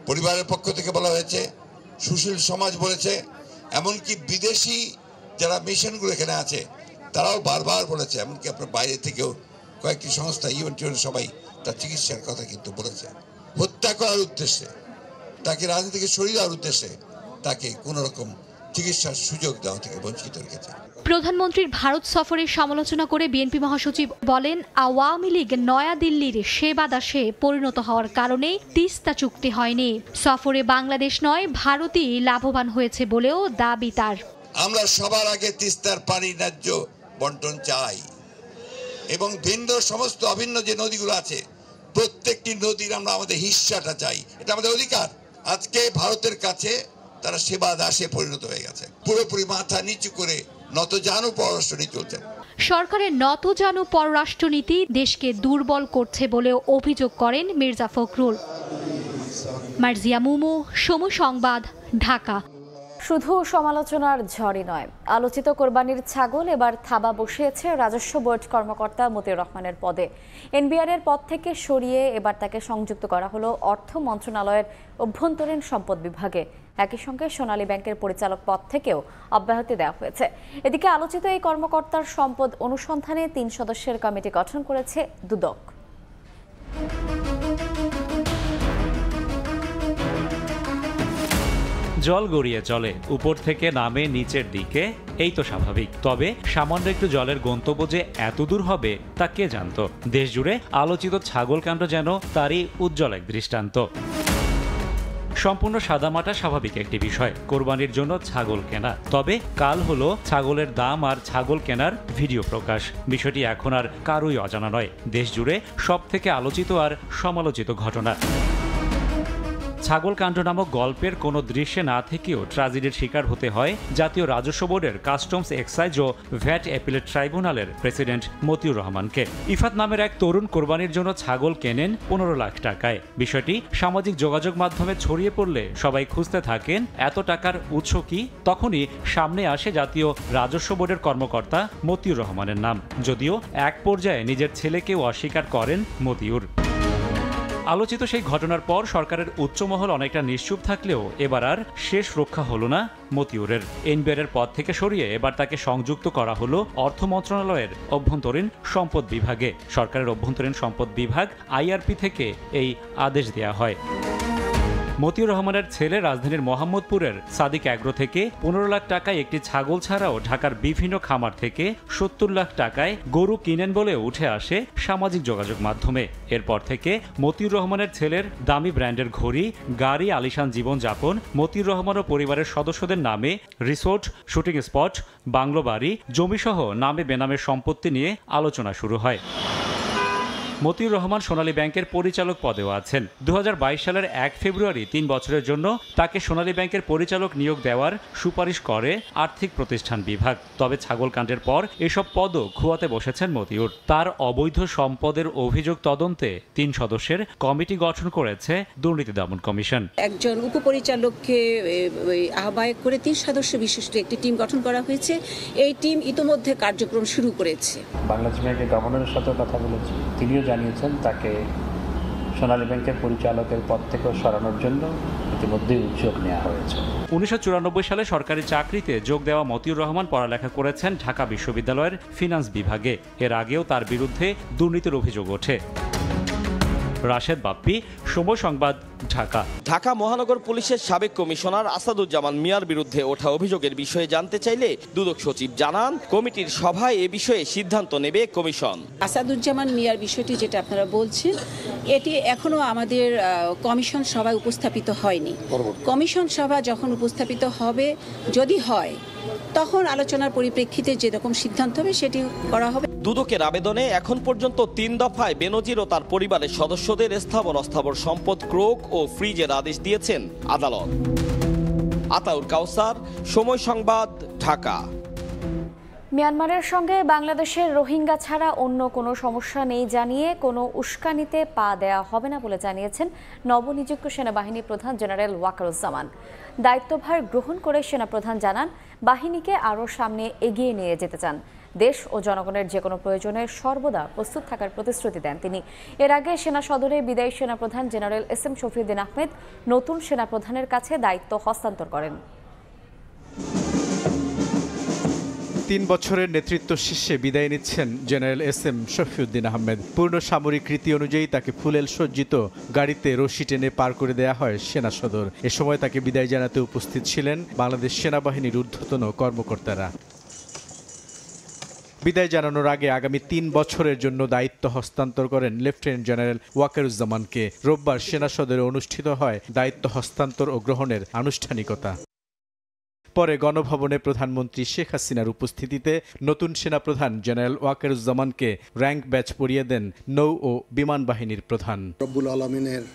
পরিবারের পক্ষ থেকে বলা হয়েছে, সুশীল সমাজ বলেছে, এমনকি বিদেশি যারা মিশনগুলো এখানে আছে তারাও বারবার বলেছে, এমনকি আপনার বাইরে থেকেও কয়েকটি সংস্থা ইউএন সবাই তার চিকিৎসার কথা কিন্তু বলেছে। হত্যা করার উদ্দেশ্যে, তাকে রাজনীতি থেকে সরিয়ে দেওয়ার উদ্দেশ্যে তাকে কোনো রকম চিকিৎসার সুযোগ দেওয়া থেকে বঞ্চিত রেখেছে। প্রধানমন্ত্রীর ভারত সফরের সমালোচনা করে বিএনপি মহাসচিব বলেন, আওয়ামী লীগ নয়াদিল্লির সেবা দাসে পরিণত হওয়ার কারণে তিস্তা চুক্তি হয়নি। সফরে বাংলাদেশ নয় ভারতই লাভবান হয়েছে বলেও দাবি তার। আমরা সবার আগে তিস্তার পানি ন্যায্য বন্টন চাই এবং ভিন্ন সমস্ত অভিন্ন যে নদীগুলো আছে প্রত্যেকটি নদীর আমরা আমাদের হিস্সাটা চাই, এটা আমাদের অধিকার। আজকে ভারতের কাছে তারা সেবা দাসে পরিণত হয়ে গেছে, পুরোপুরি মাথা নিচু করে নতজানু পররাষ্ট্রনীতি চলছে। সরকারের নতজানু পররাষ্ট্রনীতি দেশকে দুর্বল করছে বলেও অভিযোগ করেন মির্জা ফখরুল। মার্জিয়া মুমু, সময় সংবাদ, ঢাকা। শুধু সমালোচনার ঝড়ই নয়, আলোচিত কোরবানির ছাগল এবার থাবা বসিয়েছে রাজস্ব বোর্ড কর্মকর্তা মতিউর রহমানের পদে। এনবিআর এর পদ থেকে সরিয়ে এবার তাকে সংযুক্ত করা হলো অর্থ মন্ত্রণালয়ের অভ্যন্তরীণ সম্পদ বিভাগে। একই সঙ্গে সোনালী ব্যাংকের পরিচালক পদ থেকেও অব্যাহতি দেওয়া হয়েছে। এদিকে আলোচিত এই কর্মকর্তার সম্পদ অনুসন্ধানে 3 সদস্যের কমিটি গঠন করেছে দুদক। জল গড়িয়ে চলে, উপর থেকে নামে নিচের দিকে, এই তো স্বাভাবিক। তবে সামান্য একটু জলের গন্তব্য যে এত দূর হবে তা কে জানত? দেশ জুড়ে আলোচিত ছাগলকাণ্ড যেন তারই উজ্জ্বল এক দৃষ্টান্ত। সম্পূর্ণ সাদামাটা স্বাভাবিক একটি বিষয়, কোরবানির জন্য ছাগল কেনা। তবে কাল হলো ছাগলের দাম আর ছাগল কেনার ভিডিও প্রকাশ। বিষয়টি এখন আর কারোই অজানা নয়, দেশ জুড়ে সব থেকে আলোচিত আর সমালোচিত ঘটনা। ছাগলকাণ্ড নামক গল্পের কোনো দৃশ্যে না থেকেও ট্র্যাজেডির শিকার হতে হয় জাতীয় রাজস্ব বোর্ডের কাস্টমস, এক্সাইজ ও ভ্যাট অ্যাপিলেট ট্রাইব্যুনালের প্রেসিডেন্ট মতিউর রহমানকে। ইফাত নামের এক তরুণ কোরবানির জন্য ছাগল কেনেন 15 লাখ টাকায়। বিষয়টি সামাজিক যোগাযোগ মাধ্যমে ছড়িয়ে পড়লে সবাই খুঁজতে থাকেন এত টাকার উৎস কি। তখনই সামনে আসে জাতীয় রাজস্ব বোর্ডের কর্মকর্তা মতিউর রহমানের নাম, যদিও এক পর্যায়ে নিজের ছেলেকেও অস্বীকার করেন মতিউর। আলোচিত সেই ঘটনার পর সরকারের উচ্চমহল অনেকটা নিশ্চুপ থাকলেও এবার আর শেষ রক্ষা হলো না মতিউরের। এনবিআর এর পদ থেকে সরিয়ে এবার তাকে সংযুক্ত করা হলো অর্থ মন্ত্রণালয়ের অভ্যন্তরীণ সম্পদ বিভাগে। সরকারের অভ্যন্তরীণ সম্পদ বিভাগ আইআরপি থেকে এই আদেশ দেয়া হয়। মতিউর রহমানের ছেলে রাজধানীর মোহাম্মদপুরের সাদিক অ্যাগ্রো থেকে 15 লাখ টাকায় একটি ছাগল ছাড়াও ঢাকার বিভিন্ন খামার থেকে 70 লাখ টাকায় গরু কিনেন বলে উঠে আসে সামাজিক যোগাযোগ মাধ্যমে। এরপর থেকে মতিউর রহমানের ছেলের দামি ব্র্যান্ডের ঘড়ি, গাড়ি, আলিশান জীবনযাপন, মতিউর রহমান ও পরিবারের সদস্যদের নামে রিসোর্ট, শুটিং স্পট, বাংলো বাড়ি, জমিসহ নামে বেনামে সম্পত্তি নিয়ে আলোচনা শুরু হয়। মতিউর রহমান সোনালী ব্যাংকের পরিচালক পদেও আছেন। 2022 সালের 1 ফেব্রুয়ারি 3 বছরের জন্য তাকে সোনালী ব্যাংকের পরিচালক নিয়োগ দেওয়ার সুপারিশ করে আর্থিক প্রতিষ্ঠান বিভাগ। তবে ছাগলকাণ্ডের পর এসব পদও খোয়াতে বসেছেন মতিউর। তার অবৈধ সম্পদের অভিযোগ তদন্তে 3 সদস্যের কমিটি গঠন করেছে দুর্নীতি দমন কমিশন। একজন উপপরিচালককে আহ্বায়ক করে 3 সদস্য বিশিষ্ট একটি টিম গঠন করা হয়েছে। এই টিম ইতিমধ্যে কার্যক্রম শুরু করেছে। বাংলাদেশ ব্যাংকের গভর্নরের সাথে কথা বলেছি, তিনিও জানিয়েছেন তাকে সোনালী ব্যাংকের পরিচালকের পদ থেকে সরানোর জন্য ইতিমধ্যেই উদ্যোগ নেওয়া হয়েছে। 1994 সালে সরকারি চাকরিতে যোগ দেওয়া মতিউর রহমান পড়ালেখা করেছেন ঢাকা বিশ্ববিদ্যালয়ের ফিনান্স বিভাগে। এর আগেও তার বিরুদ্ধে দুর্নীতির অভিযোগ ওঠে। রাশেদ বাপ্পি, সময় সংবাদ, ঢাকা। ঢাকা মহানগর পুলিশের সাবেক কমিশনার আসাদুজ্জামান মিয়ার বিরুদ্ধে ওঠা অভিযোগের বিষয়ে জানতে চাইলে দুদক সচিব জানান, কমিটির সভায় এ বিষয়ে সিদ্ধান্ত নেবে কমিশন। আসাদুজ্জামান মিয়ার বিষয়টি যেটা আপনারা বলছেন, এটি এখনো আমাদের কমিশন সভায় উপস্থাপিত হয়নি। কমিশন সভা যখন উপস্থাপিত হবে, যদি হয় তখন আলোচনার পরিপ্রেক্ষিতে যেরকম সিদ্ধান্ত হবে সেটি করা হবে। দুদকের আবেদনে এখন পর্যন্ত 3 দফায় বেনজির ও তার পরিবারের সদস্যদের স্থাবর অস্থাবর সম্পদ ক্রোক ও ফ্রিজের আদেশ দিয়েছেন আদালত। আতাউর কাউসার, সময় সংবাদ, ঢাকা। মিয়ানমারের সঙ্গে বাংলাদেশের রোহিঙ্গা ছাড়া অন্য কোনো সমস্যা নেই জানিয়ে কোনো উস্কানিতে পা দেওয়া হবে না বলে জানিয়েছেন নবনিযুক্ত সেনাবাহিনী প্রধান জেনারেল ওয়াকারুজ্জামান। দায়িত্বভার গ্রহণ করে সেনাপ্রধান জানান, বাহিনীকে আরও সামনে এগিয়ে নিয়ে যেতে চান। দেশ ও জনগণের যে কোনো প্রয়োজনে সর্বদা প্রস্তুত থাকার প্রতিশ্রুতি দেন তিনি। এর আগে সেনা সদরে বিদায়ী সেনাপ্রধান জেনারেল এসএম শফিউদ্দিন আহমেদ নতুন সেনাপ্রধানের কাছে দায়িত্ব হস্তান্তর করেন। 3 বছরের নেতৃত্ব শীর্ষে বিদায় নিচ্ছেন জেনারেল এসএম শফিউদ্দিন আহমেদ। পূর্ণ সামরিক রীতি অনুযায়ী তাকে ফুলেল সজ্জিত গাড়িতে রশি টেনে পার করে দেয়া হয় সেনা সদর। এ সময় তাকে বিদায় জানাতে উপস্থিত ছিলেন বাংলাদেশ সেনাবাহিনীর ঊর্ধ্বতন কর্মকর্তারা। বিদায় জানানোর আগে আগামী 3 বছরের জন্য দায়িত্ব হস্তান্তর করেন লেফটেন্যান্ট জেনারেল ওয়াকারুজ্জামানকে। রোববার সেনা সদরে অনুষ্ঠিত হয় দায়িত্ব হস্তান্তর ও গ্রহণের আনুষ্ঠানিকতা। পরে গণভবনে প্রধানমন্ত্রী শেখ হাসিনার উপস্থিতিতে নতুন সেনাপ্রধান জেনারেল ওয়াকারুজ্জামানকে র্যাঙ্ক ব্যাচ পরিয়ে দেন নৌ ও বিমান বাহিনীর প্রধান। রব্বুল আলামিনের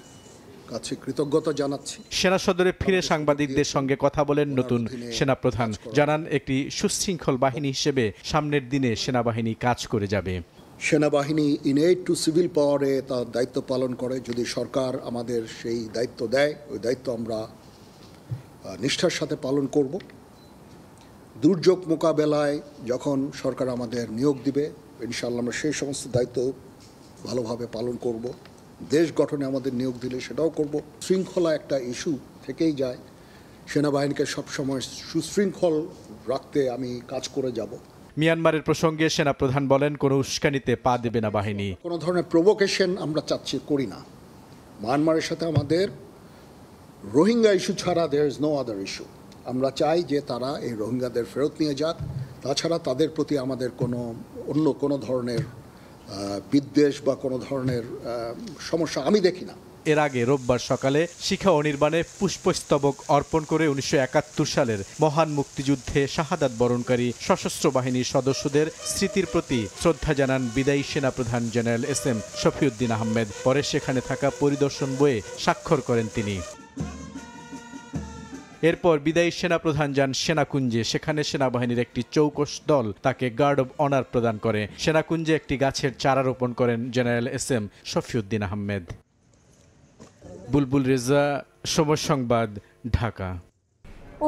কাছে কৃতজ্ঞতা জানাচ্ছি। সেনা সদরে ফিরে সাংবাদিকদের সঙ্গে কথা বলেন নতুন সেনাপ্রধান। জানান, একটি সুশৃঙ্খল বাহিনী হিসেবে সামনের দিনে সেনাবাহিনী কাজ করে যাবে। সেনাবাহিনী ইনেট টু সিভিল পাওয়ারে তার দায়িত্ব পালন করে। যদি সরকার আমাদের সেই দায়িত্ব দেয়, ওই দায়িত্ব আমরা নিষ্ঠার সাথে পালন করব। দুর্যোগ মোকাবেলায় যখন সরকার আমাদের নিয়োগ দিবে, ইনশাআল্লাহ আমরা সেই সমস্ত দায়িত্ব ভালোভাবে পালন করব। দেশ গঠনে আমাদের নিয়োগ দিলে সেটাও করব। শৃঙ্খলা একটা ইস্যু থেকেই যায়। সেনাবাহিনীকে সবসময় সুশৃঙ্খল রাখতে আমি কাজ করে যাব। মিয়ানমারের প্রসঙ্গে সেনাপ্রধান বলেন, কোনো উস্কানিতে পা দেবে না বাহিনী। কোনো ধরনের প্রভোকেশন আমরা করি না। মিয়ানমারের সাথে আমাদের রোহিঙ্গা ইস্যু ছাড়া there is no other issue. আমরা চাই যে তারা এই রোহিঙ্গাদের ফেরত নিয়ে যাক। তাছাড়া তাদের প্রতি আমাদের অন্য কোনো ধরনের বিদ্বেষ বা কোনো ধরনের সমস্যা আমি দেখি না। এর আগে রোববার সকালে শিখা অনির্বাণে পুষ্পস্তবক অর্পণ করে 1971 সালের মহান মুক্তিযুদ্ধে শাহাদাত বরণকারী সশস্ত্র বাহিনীর সদস্যদের স্মৃতির প্রতি শ্রদ্ধা জানান বিদায়ী সেনাপ্রধান জেনারেল এসএম শফিউদ্দিন আহমেদ। পরে সেখানে থাকা পরিদর্শন বইয়ে স্বাক্ষর করেন তিনি। এরপর বিদায়ী সেনাপ্রধান যান সেনাকুঞ্জে। সেখানে সেনাবাহিনীর একটি চৌকস দল তাকে গার্ড অব অনার প্রদান করে। সেনাকুঞ্জে একটি গাছের চারা রোপণ করেন জেনারেল এসএম শফিউদ্দিন আহমেদ। বুলবুল রেজা, সময় সংবাদ, ঢাকা।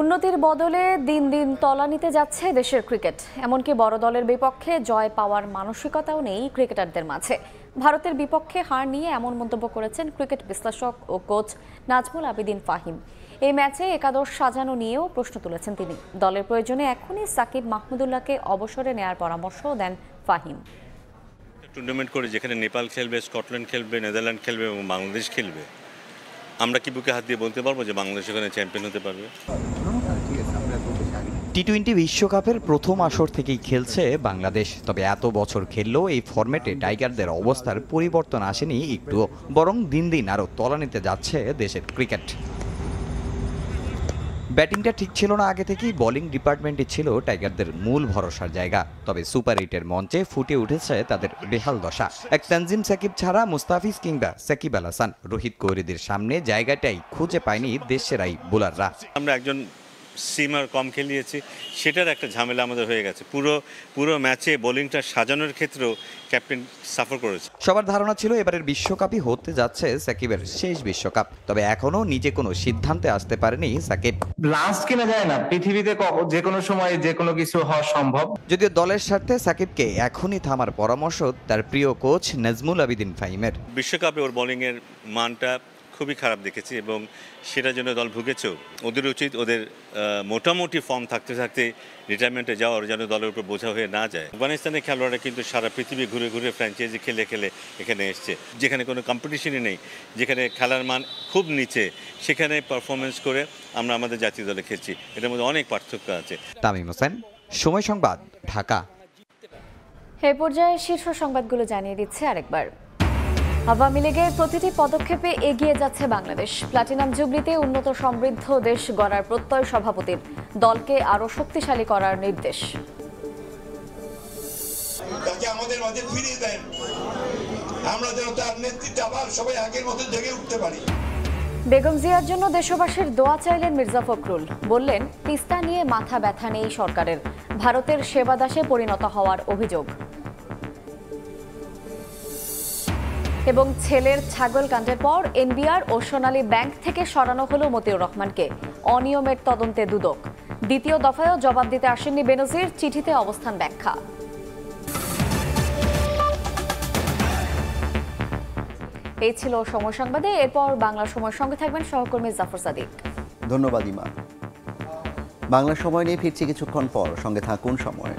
উন্নতির বদলে দিন দিন তলানিতে যাচ্ছে দেশের ক্রিকেট। এমনকি বড় দলের বিপক্ষে জয় পাওয়ার মানসিকতাও নেই ক্রিকেটারদের মাঝে। ভারতের বিপক্ষে হার নিয়ে এমন মন্তব্য করেছেন ক্রিকেট বিশ্লেষক ও কোচ নাজমুল আবেদিন ফাহিম। এই ম্যাচে একাদশ সাজানো নিয়েও প্রশ্ন তুলেছেন তিনি। দলের প্রয়োজনে এখনই সাকিব মাহমুদুল্লাহকে অবসরে নেয়ার পরামর্শও দেন ফাহিম। টুর্নামেন্ট করে যেখানে নেপাল খেলবে, স্কটল্যান্ড খেলবে, নেদারল্যান্ড খেলবে এবং বাংলাদেশ খেলবে, আমরা কি বুকে হাত দিয়ে বলতে পারবো যে বাংলাদেশ ওখানে চ্যাম্পিয়ন হতে পারবে? টি-20 বিশ্বকাপের প্রথম আসর থেকেই খেলছে বাংলাদেশ। তবে এত বছর খেললেও এই ফরম্যাটে টাইগারদের অবস্থার পরিবর্তন আসেনি একটুও, বরং দিন দিন আরও তলানিতে যাচ্ছে দেশের ক্রিকেট। ব্যাটিংটা ঠিক ছিল না আগে থেকেই, বোলিং ডিপার্টমেন্টে ছিল টাইগারদের মূল ভরসার জায়গা। তবে সুপার 8-এর মঞ্চে ফুটে উঠেছে তাদের বেহাল দশা। এক তানজিম সাকিব ছাড়া মুস্তাফিজ কিংবা সাকিব আল হাসান, রোহিত কোহলিদের সামনে জায়গাটাই খুঁজে পায়নি দেশের এই বোলাররা। আমরা একজন সিমার কম খেলিয়েছি, সেটার একটা ঝামেলা আমাদের হয়ে গেছে। পুরো ম্যাচে বোলিংটা সাজানোর ক্ষেত্রেও ক্যাপ্টেন সাফার করেছে। সবার ধারণা ছিল এবারের বিশ্বকাপই হতে যাচ্ছে সাকিবের শেষ বিশ্বকাপ। তবে এখনো নিজে কোনো সিদ্ধান্তে আসতে পারেনি সাকিব। লাস্ট কিনা যায় না, পৃথিবীতে যে কোনো সময় যে কোনো কিছু হওয়া সম্ভব। যদিও দলের স্বার্থে সাকিবকে এখনই থামার পরামর্শ তার প্রিয় কোচ নাজমুল আবেদিন ফাহিমের। বিশ্বকাপে ওর বোলিংয়ের মানটা খুবই খারাপ দেখেছি এবং সেটার জন্য দল ভুগেছেও। ওদের উচিত ওদের মোটামুটি ফর্ম থাকতে থাকতে রিটায়ারমেন্টে যাওয়ার যেন দলের উপর বোঝা হয়ে না যায়। আফগানিস্তানের খেলোয়াড়রা কিন্তু সারা পৃথিবী ঘুরে ঘুরে ফ্র্যাঞ্চাইজি খেলে খেলে এখানে এসছে, যেখানে কোনো কম্পিটিশনই নেই, যেখানে খেলার মান খুব নিচে, সেখানে পারফরমেন্স করে আমরা আমাদের জাতীয় দলে খেলছি। এটার মধ্যে অনেক পার্থক্য আছে। তামিম হোসেন, সময় সংবাদ, ঢাকা। এই পর্যায়ে শীর্ষ সংবাদগুলো জানিয়ে দিচ্ছে আরেকবার। আওয়ামী লীগের প্রতিটি পদক্ষেপে এগিয়ে যাচ্ছে বাংলাদেশ। প্লাটিনাম জুবলিতে উন্নত সমৃদ্ধ দেশ গড়ার প্রত্যয় সভাপতির, দলকে আরও শক্তিশালী করার নির্দেশ। তাকে আমাদের মাঝে ফিরিয়ে দেন, আমরা যেন তার নেতৃত্বে আবার সবাই আগের মতো জেগে উঠতে পারি। বেগম জিয়ার জন্য দেশবাসীর দোয়া চাইলেন মির্জা ফখরুল। বললেন, তিস্তা নিয়ে মাথা ব্যথা নেই সরকারের, ভারতের সেবাদাসে পরিণত হওয়ার অভিযোগ। এবং ছেলের ছাগল কাণ্ডের পর এনবিআর ও সোনালী ব্যাংক থেকে সরানো হলো মতিউর রহমানকে, অনিয়মের তদন্তে দুদক। দ্বিতীয় দফায়ও জবাব দিতে আসেননি বেনজির, চিঠিতে অবস্থান ব্যাখ্যা। এই ছিল সময় সংবাদে। এরপর বাংলা সময়ের সঙ্গে থাকবেন সহকর্মী জাফর সাদিক। ধন্যবাদ ইমা। বাংলা সময় নিয়ে ফিরছি কিছুক্ষণ পর, সঙ্গে থাকুন সময়।